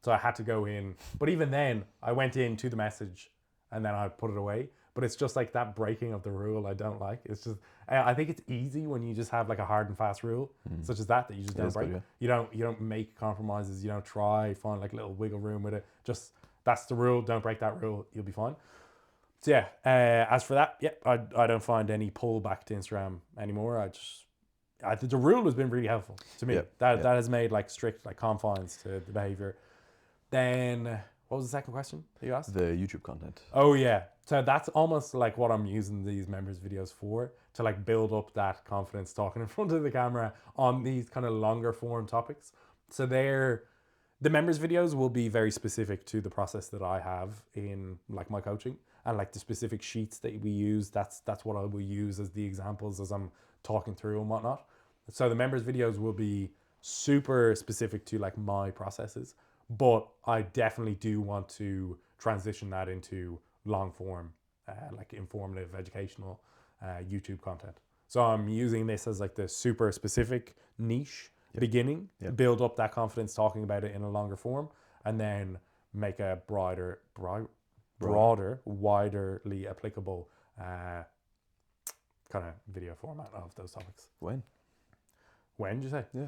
So I had to go in, but even then I went into the message and then I put it away. But it's just like that breaking of the rule I don't like. It's just, I think it's easy when you just have like a hard and fast rule, such as that you just don't break. Good, yeah. You don't make compromises. You don't try find like a little wiggle room with it. Just that's the rule. Don't break that rule. You'll be fine. So yeah, as for that, yeah, I don't find any pull back to Instagram anymore. I think the rule has been really helpful to me. That has made like strict like confines to the behavior. Then what was the second question that you asked? The YouTube content. Oh yeah. So that's almost like what I'm using these members videos for, to like build up that confidence talking in front of the camera on these kind of longer form topics. So the members videos will be very specific to the process that I have in like my coaching and like the specific sheets that we use. That's what I will use as the examples as I'm talking through and whatnot. So the members videos will be super specific to like my processes, but I definitely do want to transition that into long form, like informative, educational YouTube content. So I'm using this as like the super specific niche beginning, build up that confidence talking about it in a longer form, and then make a broader, widerly applicable kind of video format of those topics. When When did you say? Yeah.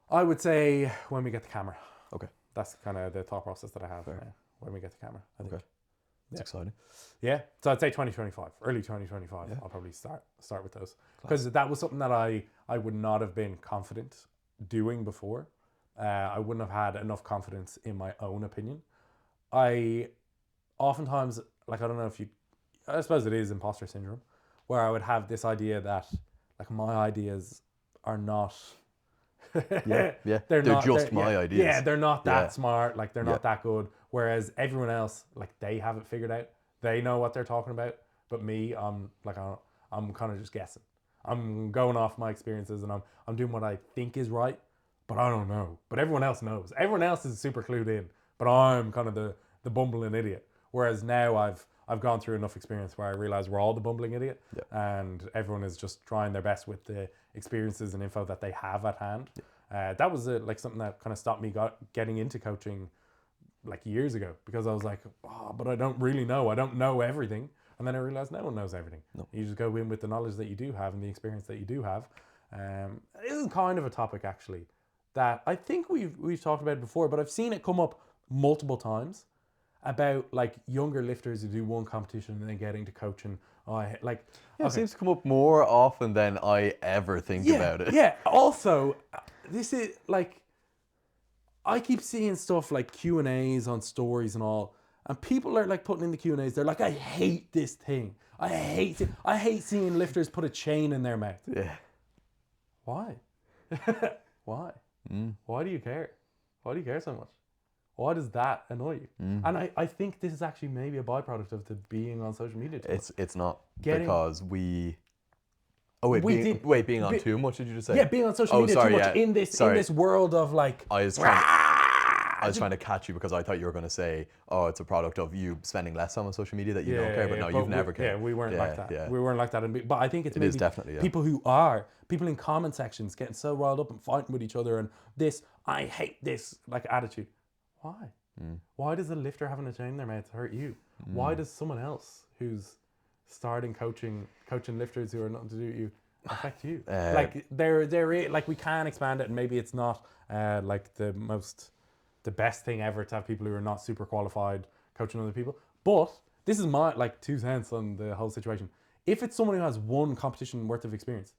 I would say when we get the camera. Okay. That's kind of the thought process that I have when we get the camera, I think. Okay. It's exciting. Yeah. So I'd say 2025, early 2025. Yeah. I'll probably start with those. Because that was something that I would not have been confident doing before. I wouldn't have had enough confidence in my own opinion. I oftentimes, like, I don't know if I suppose it is imposter syndrome, where I would have this idea that like my ideas are not Yeah. they're just my ideas. Yeah, they're not that smart, like they're not that good. Whereas everyone else, like they have it figured out. They know what they're talking about. But me, I'm kind of just guessing. I'm going off my experiences and I'm doing what I think is right, but I don't know. But everyone else knows. Everyone else is super clued in, but I'm kind of the bumbling idiot. Whereas now I've gone through enough experience where I realize we're all the bumbling idiot, and everyone is just trying their best with the experiences and info that they have at hand. That was like something that kind of stopped me getting into coaching like years ago, because I was like, oh, but I don't really know. I don't know everything. And then I realized no one knows everything. No. You just go in with the knowledge that you do have and the experience that you do have. This is kind of a topic actually that I think we've talked about before, but I've seen it come up multiple times about like younger lifters who do one competition and then getting to coaching. It seems to come up more often than I ever think about it. Yeah. Also, this is like, I keep seeing stuff like Q&As on stories and all, and people are like putting in the Q&As, they're like, I hate this thing. I hate seeing lifters put a chain in their mouth. Yeah. Why? Why? Why do you care? Why do you care so much? Why does that annoy you? And I think this is actually maybe a byproduct of the being on social media too much. It's not Getting- because we. Oh wait, being on too much. Did you just say? Yeah, being on social media too much in this world of like. I was trying to catch you because I thought you were going to say, oh, it's a product of you spending less time on social media that you don't care, but no, you've never cared. Yeah, we weren't like that. Yeah. We weren't like that. But I think it's maybe is definitely, yeah. people in comment sections getting so riled up and fighting with each other and this, I hate this, like attitude. Why? Why does a lifter having a chain in their mouth hurt you? Why does someone else who's starting coaching lifters who are nothing to do with you affect you? Like they're like, we can expand it, and maybe it's not like the best thing ever to have people who are not super qualified coaching other people. But this is my like 2 cents on the whole situation. If it's someone who has one competition worth of experience,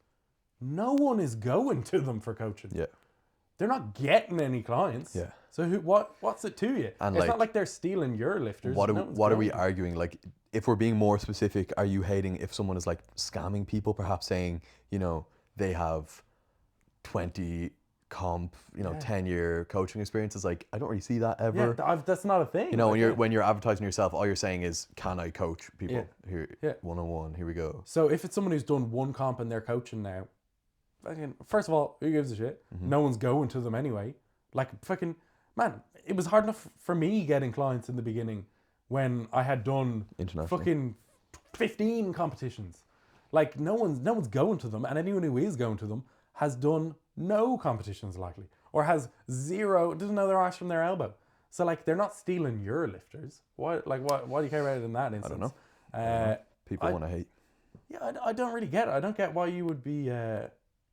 no one is going to them for coaching. Yeah. They're not getting any clients. Yeah. So what's it to you? And it's like, not like they're stealing your lifters. What are we arguing? Like, if we're being more specific, are you hating if someone is like scamming people, perhaps saying, you know, they have 20 comp, 10-year coaching experience? It's like, I don't really see that ever. Yeah, that's not a thing. You know, when you're advertising yourself, all you're saying is, can I coach people here? Yeah. One-on-one, here we go. So if it's someone who's done one comp and they're coaching now, first of all, who gives a shit? No one's going to them anyway. Like, fucking, man, it was hard enough for me getting clients in the beginning when I had done fucking 15 competitions. Like, no one's going to them, and anyone who is going to them has done no competitions likely, or has zero, doesn't know their arse from their elbow. So like, they're not stealing your lifters. Why do you care about it in that instance? I don't know. People want to hate. Yeah, I don't really get it. I don't get why you would be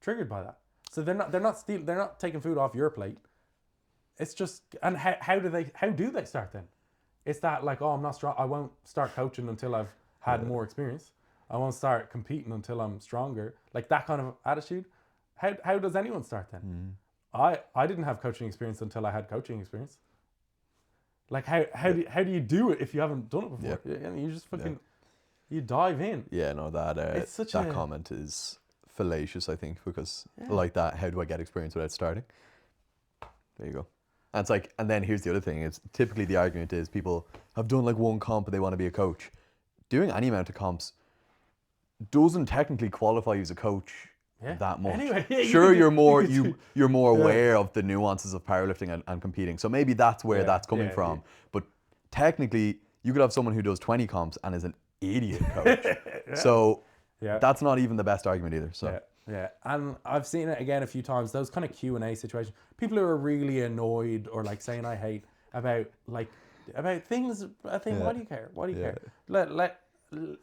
triggered by that. So they're not taking food off your plate. It's just, and how do they start then? It's that like, oh, I'm not strong. I won't start coaching until I've had more experience. I won't start competing until I'm stronger. Like that kind of attitude. How does anyone start then? I didn't have coaching experience until I had coaching experience. Like how do you do it if you haven't done it before? Yeah. You just fucking you dive in. Yeah, no, that comment is fallacious, I think, because like that, how do I get experience without starting? There you go. And it's like, and then here's the other thing, it's typically the argument is people have done like one comp and they want to be a coach. Doing any amount of comps doesn't technically qualify you as a coach that much. Anyway, sure, you're more aware of the nuances of powerlifting and competing. So maybe that's where that's coming from. Yeah. But technically, you could have someone who does 20 comps and is an idiot coach. So that's not even the best argument either. So. Yeah, and I've seen it again a few times. Those kind of Q&A situations, people who are really annoyed or like saying I hate about things. I think, why do you care? Why do you care?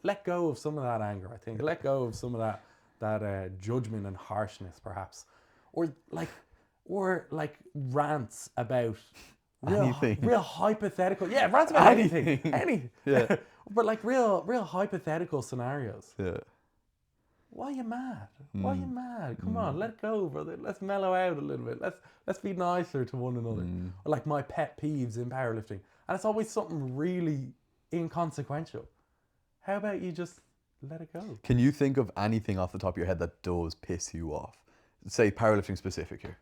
Let go of some of that anger. I think let go of some of that judgment and harshness, perhaps, or like rants about real hypothetical. Yeah, rants about anything. Yeah, but like real hypothetical scenarios. Yeah. Why are you mad? Why are you mad? Come on, let go, brother. Let's mellow out a little bit. Let's be nicer to one another. Or like my pet peeves in powerlifting, and it's always something really inconsequential. How about you just let it go? Can you think of anything off the top of your head that does piss you off? Say powerlifting specific here.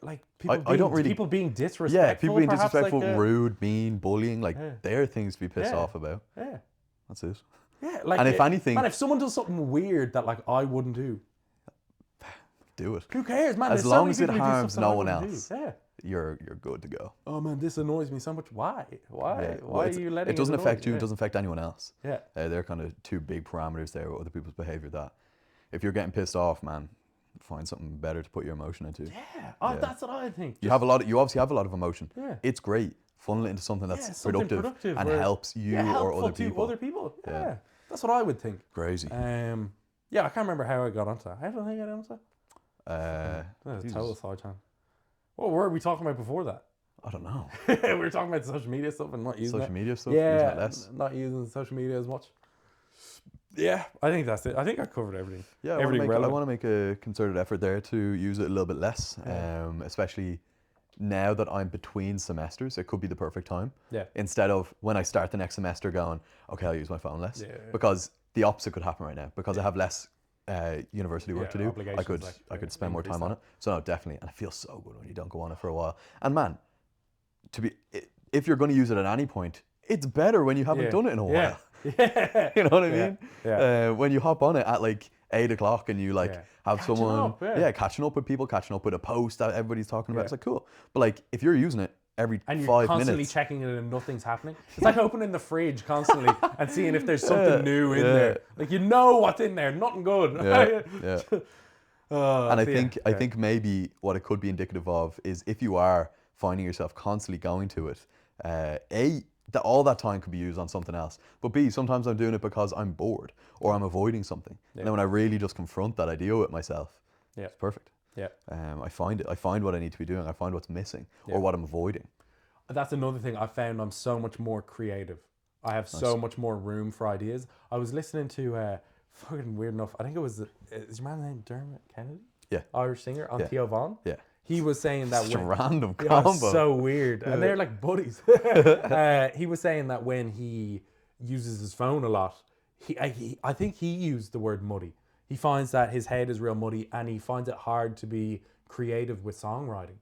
Like people being disrespectful. Yeah, people being disrespectful, like rude, mean, bullying. Like they're things to be pissed off about. Yeah, that's it. Yeah, like, and if anything, man, if someone does something weird that like I wouldn't do it. Who cares, man? As long as it harms no one else, you're good to go. Oh man, this annoys me so much. Why? Why are you letting it doesn't affect you? Yeah. It doesn't affect anyone else. Yeah, they're kind of two big parameters there with other people's behavior. That if you're getting pissed off, man, find something better to put your emotion into. Yeah, that's what I think. You obviously have a lot of emotion. Yeah, it's great. Funnel it into something that's productive and helps you or other people. Yeah. That's what I would think. Crazy. I can't remember how I got onto that. How did I get onto that? That's a total side channel. What were we talking about before that? I don't know. We were talking about social media stuff and not using social media stuff. Yeah, not using social media as much. Yeah, I think that's it. I think I covered everything. Yeah, Everything I relevant. want to make a concerted effort there to use it a little bit less, especially now that I'm between semesters. It could be the perfect time. Yeah. Instead of when I start the next semester going, okay, I'll use my phone less. Yeah. Because the opposite could happen right now. Because I have less university work to do, obligations, I could spend more increase time on it. So no, definitely. And it feels so good when you don't go on it for a while. And man, if you're going to use it at any point, it's better when you haven't done it in a while. Yeah. You know what I mean? Yeah. When you hop on it at like 8 o'clock and you like have Catching someone, up, yeah. catching up with people, catching up with a post that everybody's talking about. It's like cool. But like if you're using it every And you're 5 constantly minutes, checking it and nothing's happening. It's like opening the fridge constantly and seeing if there's something new in there. Like you know what's in there, nothing good. yeah. And I think maybe what it could be indicative of is if you are finding yourself constantly going to it, that all that time could be used on something else. But B, sometimes I'm doing it because I'm bored or I'm avoiding something. And then when I really just confront that idea with myself, it's perfect. Yeah. I find what I need to be doing. I find what's missing or what I'm avoiding. That's another thing I found. I'm so much more creative. I have so much more room for ideas. I was listening to fucking weird enough. I think it was is your man's name Dermot Kennedy? Yeah. Irish singer on Theo Von. Yeah. He was saying that Such a when random yeah, combo. it's so weird, and they're like buddies. He was saying that when he uses his phone a lot, I think he used the word muddy. He finds that his head is real muddy, and he finds it hard to be creative with songwriting.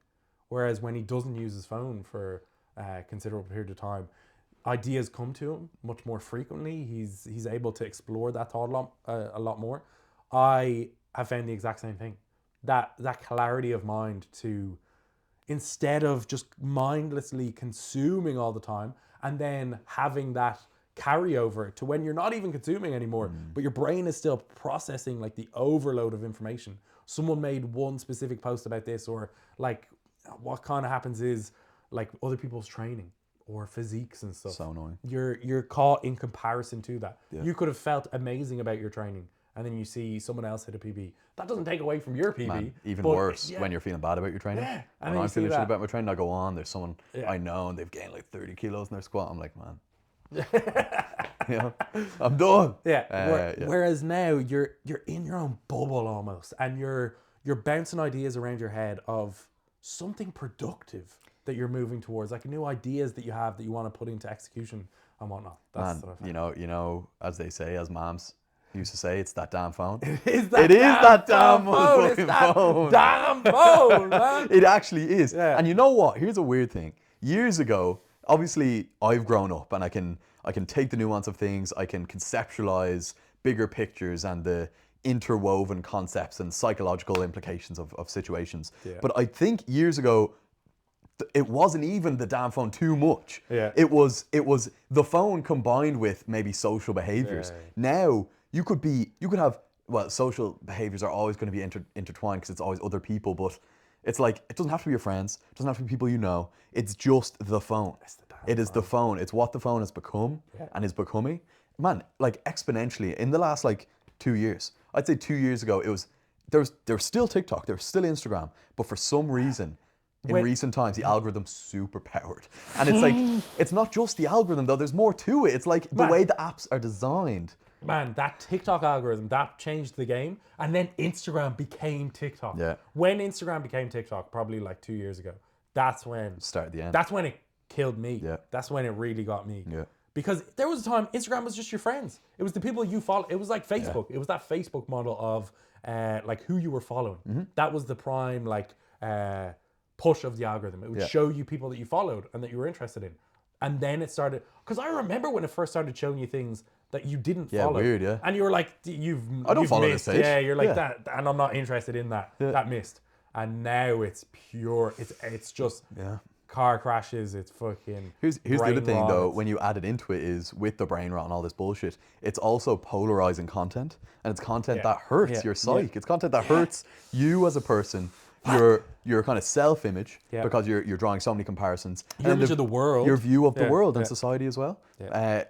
Whereas when he doesn't use his phone for a considerable period of time, ideas come to him much more frequently. He's able to explore that thought a lot more. I have found the exact same thing. That clarity of mind to, instead of just mindlessly consuming all the time and then having that carryover to when you're not even consuming anymore, but your brain is still processing like the overload of information. Someone made one specific post about this, or like what kind of happens is like other people's training or physiques and stuff. So annoying. You're caught in comparison to that. Yeah. You could have felt amazing about your training, and then you see someone else hit a PB. That doesn't take away from your PB. Man, even worse when you're feeling bad about your training. Yeah. And When then I'm you see feeling shit that. about my training, I go on. There's someone I know and they've gained like 30 kilos in their squat. I'm like, man, you know, I'm done. Whereas now you're in your own bubble almost, and you're bouncing ideas around your head of something productive that you're moving towards, like new ideas that you have that you want to put into execution and whatnot. That's Man, what I found. you know, as they say, as moms used to say, it's that damn phone. It is that damn phone. It's that damn phone, man. It actually is. Yeah. And you know what? Here's a weird thing. Years ago, obviously, I've grown up and I can take the nuance of things. I can conceptualize bigger pictures and the interwoven concepts and psychological implications of situations. Yeah. But I think years ago, it wasn't even the damn phone too much. Yeah. It was the phone combined with maybe social behaviors. Yeah. Now you could have, well, social behaviors are always going to be intertwined because it's always other people, but it's like, it doesn't have to be your friends. It doesn't have to be people you know. It's just the phone. It is the phone. It's what the phone has become and is becoming. Man, like exponentially in the last like 2 years. I'd say 2 years ago, there was still TikTok, there was still Instagram, but for some reason, in recent times, the algorithm's super powered. And it's like, it's not just the algorithm though, there's more to it. It's like the way the apps are designed. Man, that TikTok algorithm, that changed the game. And then Instagram became TikTok. Yeah. When Instagram became TikTok, probably like 2 years ago, that's when... Start at the end. That's when it killed me. Yeah. That's when it really got me. Yeah. Because there was a time Instagram was just your friends. It was the people you follow. It was like Facebook. It was that Facebook model of like who you were following. That was the prime like push of the algorithm. It would show you people that you followed and that you were interested in. And then it started, because I remember when it first started showing you things that you didn't follow. Weird, yeah. And you were like, I don't follow missed. this page. Yeah, you're like that, and I'm not interested in that. That missed. And now it's pure, it's just car crashes, it's fucking Here's the other thing rot. though, when you add it into it, is with the brain rot and all this bullshit, it's also polarizing content, and it's content that hurts your psyche. It's content that hurts you as a person, your kind of self-image, because you're drawing so many comparisons. Your image of the world. Your view of the world and society as well.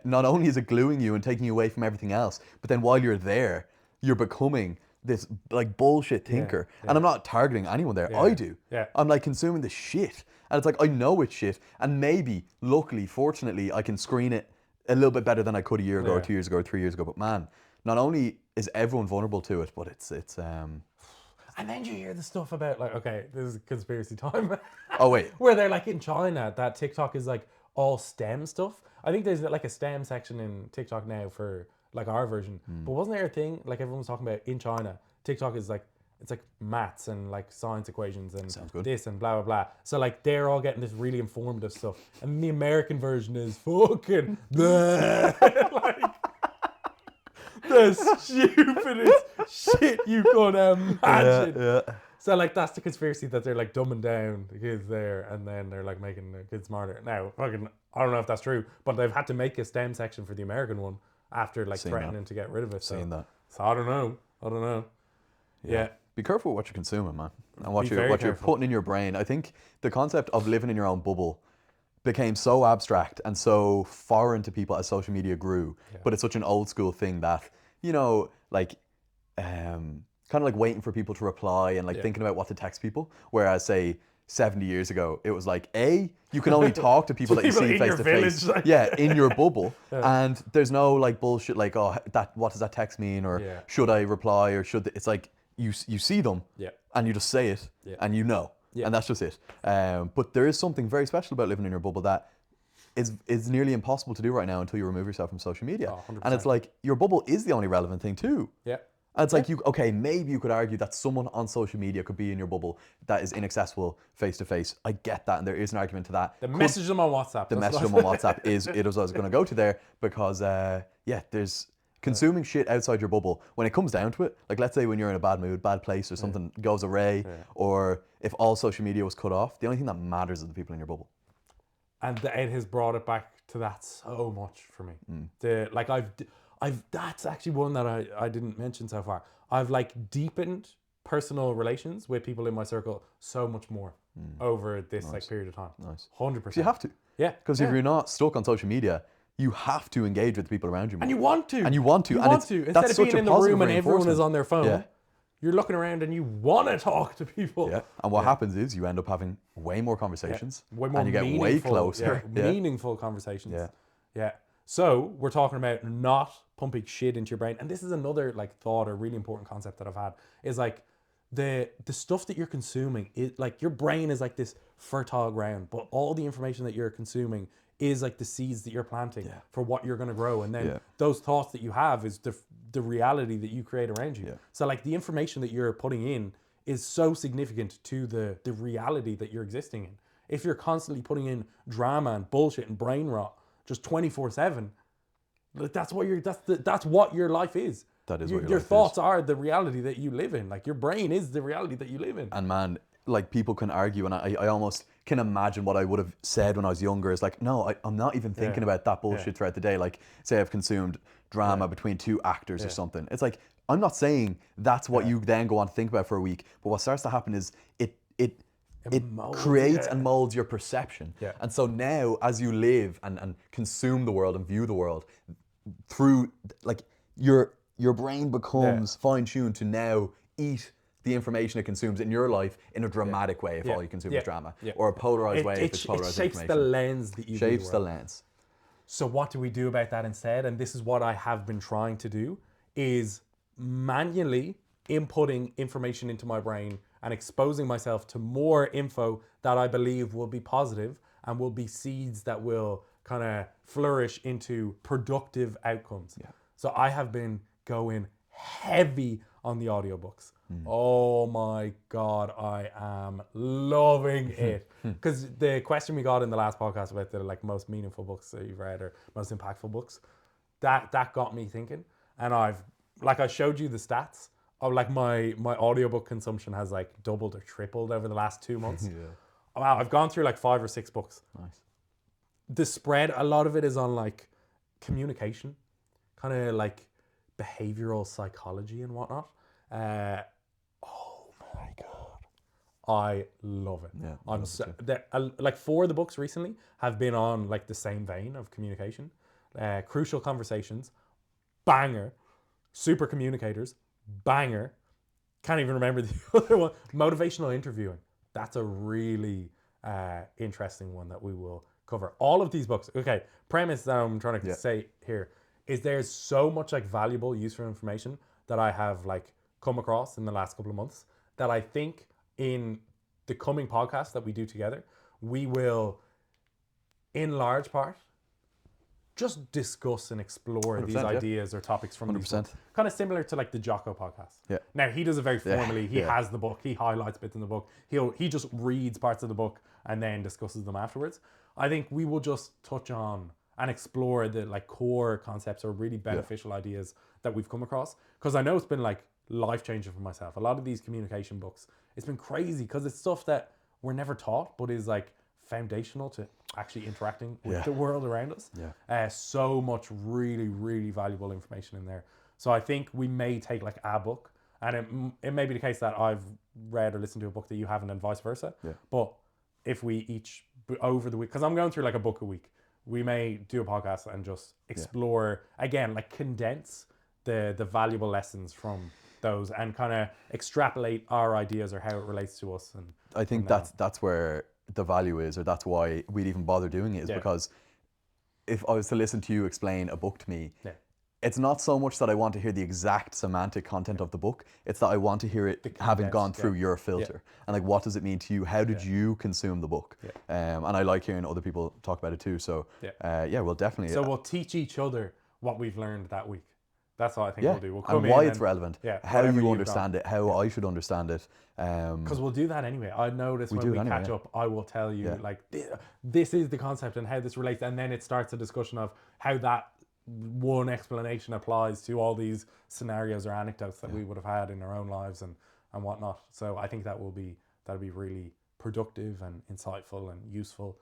Not only is it gluing you and taking you away from everything else, but then while you're there, you're becoming this like bullshit thinker. And I'm not targeting anyone there. I do. I'm like consuming the shit. And it's like, I know it's shit. And maybe, luckily, fortunately, I can screen it a little bit better than I could a year ago or 2 years ago or 3 years ago. But man, not only is everyone vulnerable to it, but it's And then you hear the stuff about like, okay, this is conspiracy time. oh wait, Where they're like in China, that TikTok is like all STEM stuff. I think there's like a STEM section in TikTok now for like our version. But wasn't there a thing like everyone was talking about in China? TikTok is like, it's like maths and like science equations and this and blah blah blah. So like they're all getting this really informative stuff, and the American version is fucking like the stupidest shit you could imagine. yeah. So like that's the conspiracy, that they're like dumbing down the kids there, and then they're like making the kids smarter. Now fucking I don't know if that's true, but they've had to make a STEM section for the American one after like threatening to get rid of it. Seen that. So I don't know. Yeah. Be careful what you're consuming, man, and what Be you're very careful. putting in your brain. I think the concept of living in your own bubble became so abstract and so foreign to people as social media grew. But it's such an old school thing that, you know, like kind of like waiting for people to reply and like thinking about what to text people. Whereas say 70 years ago, it was like, you can only talk to people that you see face to face. Yeah, in your bubble. And there's no like bullshit like, oh, what does that text mean? Or should I reply? Or it's like you see them and you just say it and you know. And that's just it. But there is something very special about living in your bubble that is nearly impossible to do right now until you remove yourself from social media. Oh, 100%. And it's like your bubble is the only relevant thing too. Yeah. And it's like, maybe you could argue that someone on social media could be in your bubble that is inaccessible face to face. I get that, and there is an argument to that. Message them on WhatsApp. Message them on WhatsApp is what I was going to go to there, because there's consuming shit outside your bubble. When it comes down to it, like let's say when you're in a bad mood, bad place, or something goes awry, or if all social media was cut off, the only thing that matters is the people in your bubble. And it has brought it back to that so much for me. That's actually one that I didn't mention so far. I've like deepened personal relations with people in my circle so much more over this like period of time. Nice. 100%. So you have to. Yeah. Because if you're not stuck on social media, you have to engage with the people around you more. And you want to. That's Instead of such being a in the positive room and everyone is on their phone, you're looking around and you want to talk to people. Yeah. And what happens is you end up having way more conversations. Way more and you get way closer. Meaningful conversations. Yeah. So we're talking about not pumping shit into your brain. And this is another like thought or really important concept that I've had, is like the stuff that you're consuming, is like your brain is like this fertile ground, but all the information that you're consuming is like the seeds that you're planting for what you're going to grow. And then those thoughts that you have is the reality that you create around you. So like the information that you're putting in is so significant to the reality that you're existing in. If you're constantly putting in drama and bullshit and brain rot just 24/7, that's what your life is. That is your what your your life thoughts is. are the reality that you live in. Like your brain is the reality that you live in. And man, like people can argue, and I almost can imagine what I would have said when I was younger. Is like, no, I'm not even thinking about that bullshit throughout the day. Like, say I've consumed drama between two actors or something. It's like, I'm not saying that's what you then go on to think about for a week. But what starts to happen is it creates and molds your perception. And so now, as you live and consume the world and view the world through, like, your brain becomes fine-tuned to now eat the information it consumes in your life in a dramatic way if all you consume is drama, or a polarized way if it's polarized information. It shapes the lens that you shapes the lens. So what do we do about that instead? And this is what I have been trying to do, is manually inputting information into my brain and exposing myself to more info that I believe will be positive and will be seeds that will kind of flourish into productive outcomes. So I have been going heavy on the audiobooks. Oh my God, I am loving it. Because the question we got in the last podcast about the like most meaningful books that you've read or most impactful books, that got me thinking. And I showed you the stats of like my audiobook consumption has like doubled or tripled over the last 2 months. Wow, I've gone through like 5 or 6 books. Nice. The spread, a lot of it is on like communication, kind of like behavioral psychology and whatnot. Oh my God, I love it. Yeah, I'm like 4 of the books recently have been on like the same vein of communication. Crucial Conversations, banger. Super Communicators, banger. Can't even remember the other one. Motivational Interviewing. That's a really interesting one that we will cover. All of these books. Okay, premise that I'm trying to say here is there's so much like valuable, useful information that I have like come across in the last couple of months that I think in the coming podcast that we do together, we will, in large part, just discuss and explore these 100%, yeah. ideas or topics from these 100%. books. Kind of similar to like the Jocko podcast. Yeah. Now he does it very formally. He yeah. has the book. He highlights bits in the book. He just reads parts of the book and then discusses them afterwards. I think we will just touch on and explore the like core concepts or really beneficial ideas that we've come across. Because I know it's been like life-changing for myself. A lot of these communication books, it's been crazy because it's stuff that we're never taught, but is like foundational to actually interacting with the world around us. So much really, really valuable information in there. So I think we may take like a book, and it may be the case that I've read or listened to a book that you haven't and vice versa. But if we each, over the week, because I'm going through like a book a week, we may do a podcast and just explore, again, like condense the valuable lessons from those and kind of extrapolate our ideas or how it relates to us. And I think that's where the value is, or that's why we'd even bother doing it, is because if I was to listen to you explain a book to me, it's not so much that I want to hear the exact semantic content of the book, it's that I want to hear it having gone through your filter. And like, what does it mean to you? How did you consume the book? And I like hearing other people talk about it too. So we'll definitely. So we'll teach each other what we've learned that week. That's what I think we'll do. We'll come and in why it's relevant, how you you've understand it, how I should understand it. Because we'll do that anyway. I notice when we catch up, I will tell you like this is the concept and how this relates, and then it starts a discussion of how that one explanation applies to all these scenarios or anecdotes that we would have had in our own lives and whatnot. So I think that'll be really productive and insightful and useful.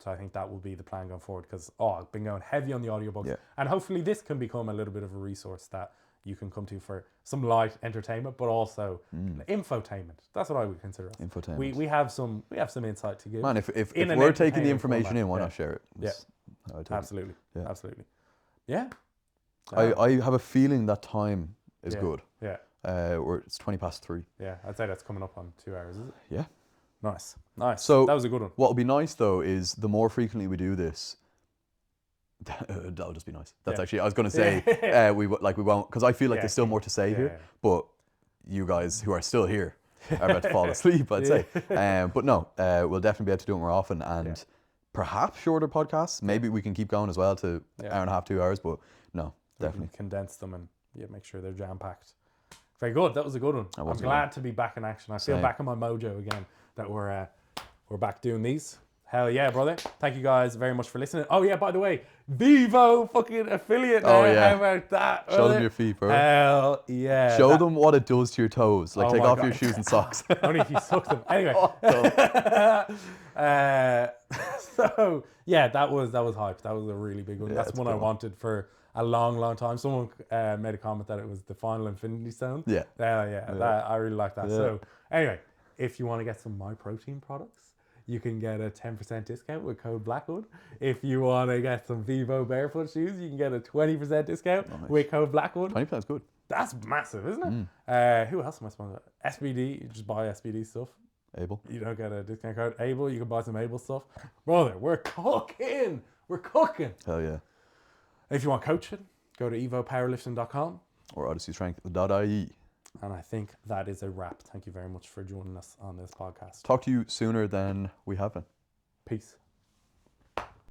So I think that will be the plan going forward, because I've been going heavy on the audiobooks, and hopefully this can become a little bit of a resource that you can come to for some light entertainment, but also infotainment. That's what I would consider us. Infotainment. We have some insight to give. Man, if we're taking the information in, why not share it? Absolutely. Absolutely. Yeah. I have a feeling that time is good. Yeah. It's 3:20. Yeah, I'd say that's coming up on 2 hours, is it? Yeah. Nice. So that was a good one. What will be nice though is the more frequently we do this, that'll just be nice. That's actually, I was going to say, we won't, because I feel like there's still more to say here, but you guys who are still here are about to fall asleep, I'd say. But no, we'll definitely be able to do it more often, and perhaps shorter podcasts. Maybe we can keep going as well to hour and a half, 2 hours, but no, definitely. Condense them and make sure they're jam-packed. Very good. That was a good one. I'm glad to be back in action. I feel back in my mojo again that we're back doing these. Hell yeah, brother. Thank you guys very much for listening. Oh yeah, by the way, Vivo fucking affiliate now. How about that, brother? Show them your feet, bro. Hell yeah. Show them what it does to your toes. Like, take off your shoes and socks. Only if you suck them. Anyway. So yeah, that was hype. That was a really big one. That's one I wanted for a long time. Someone made a comment that it was the final Infinity Stone. I really like that. So anyway, if you want to get some My Protein products, you can get a 10% discount with code Blackwood. If you want to get some Vivo barefoot shoes, you can get a 20% discount with code Blackwood. 20% is good. That's massive, isn't it? Who else am I sponsoring? SBD, you just buy SBD stuff. Able. You don't get a discount code. Able, you can buy some Able stuff. Brother, we're cooking. We're cooking. Hell yeah. If you want coaching, go to evopowerlifting.com. Or odysseystrength.ie. And I think that is a wrap. Thank you very much for joining us on this podcast. Talk to you sooner than we have been. Peace.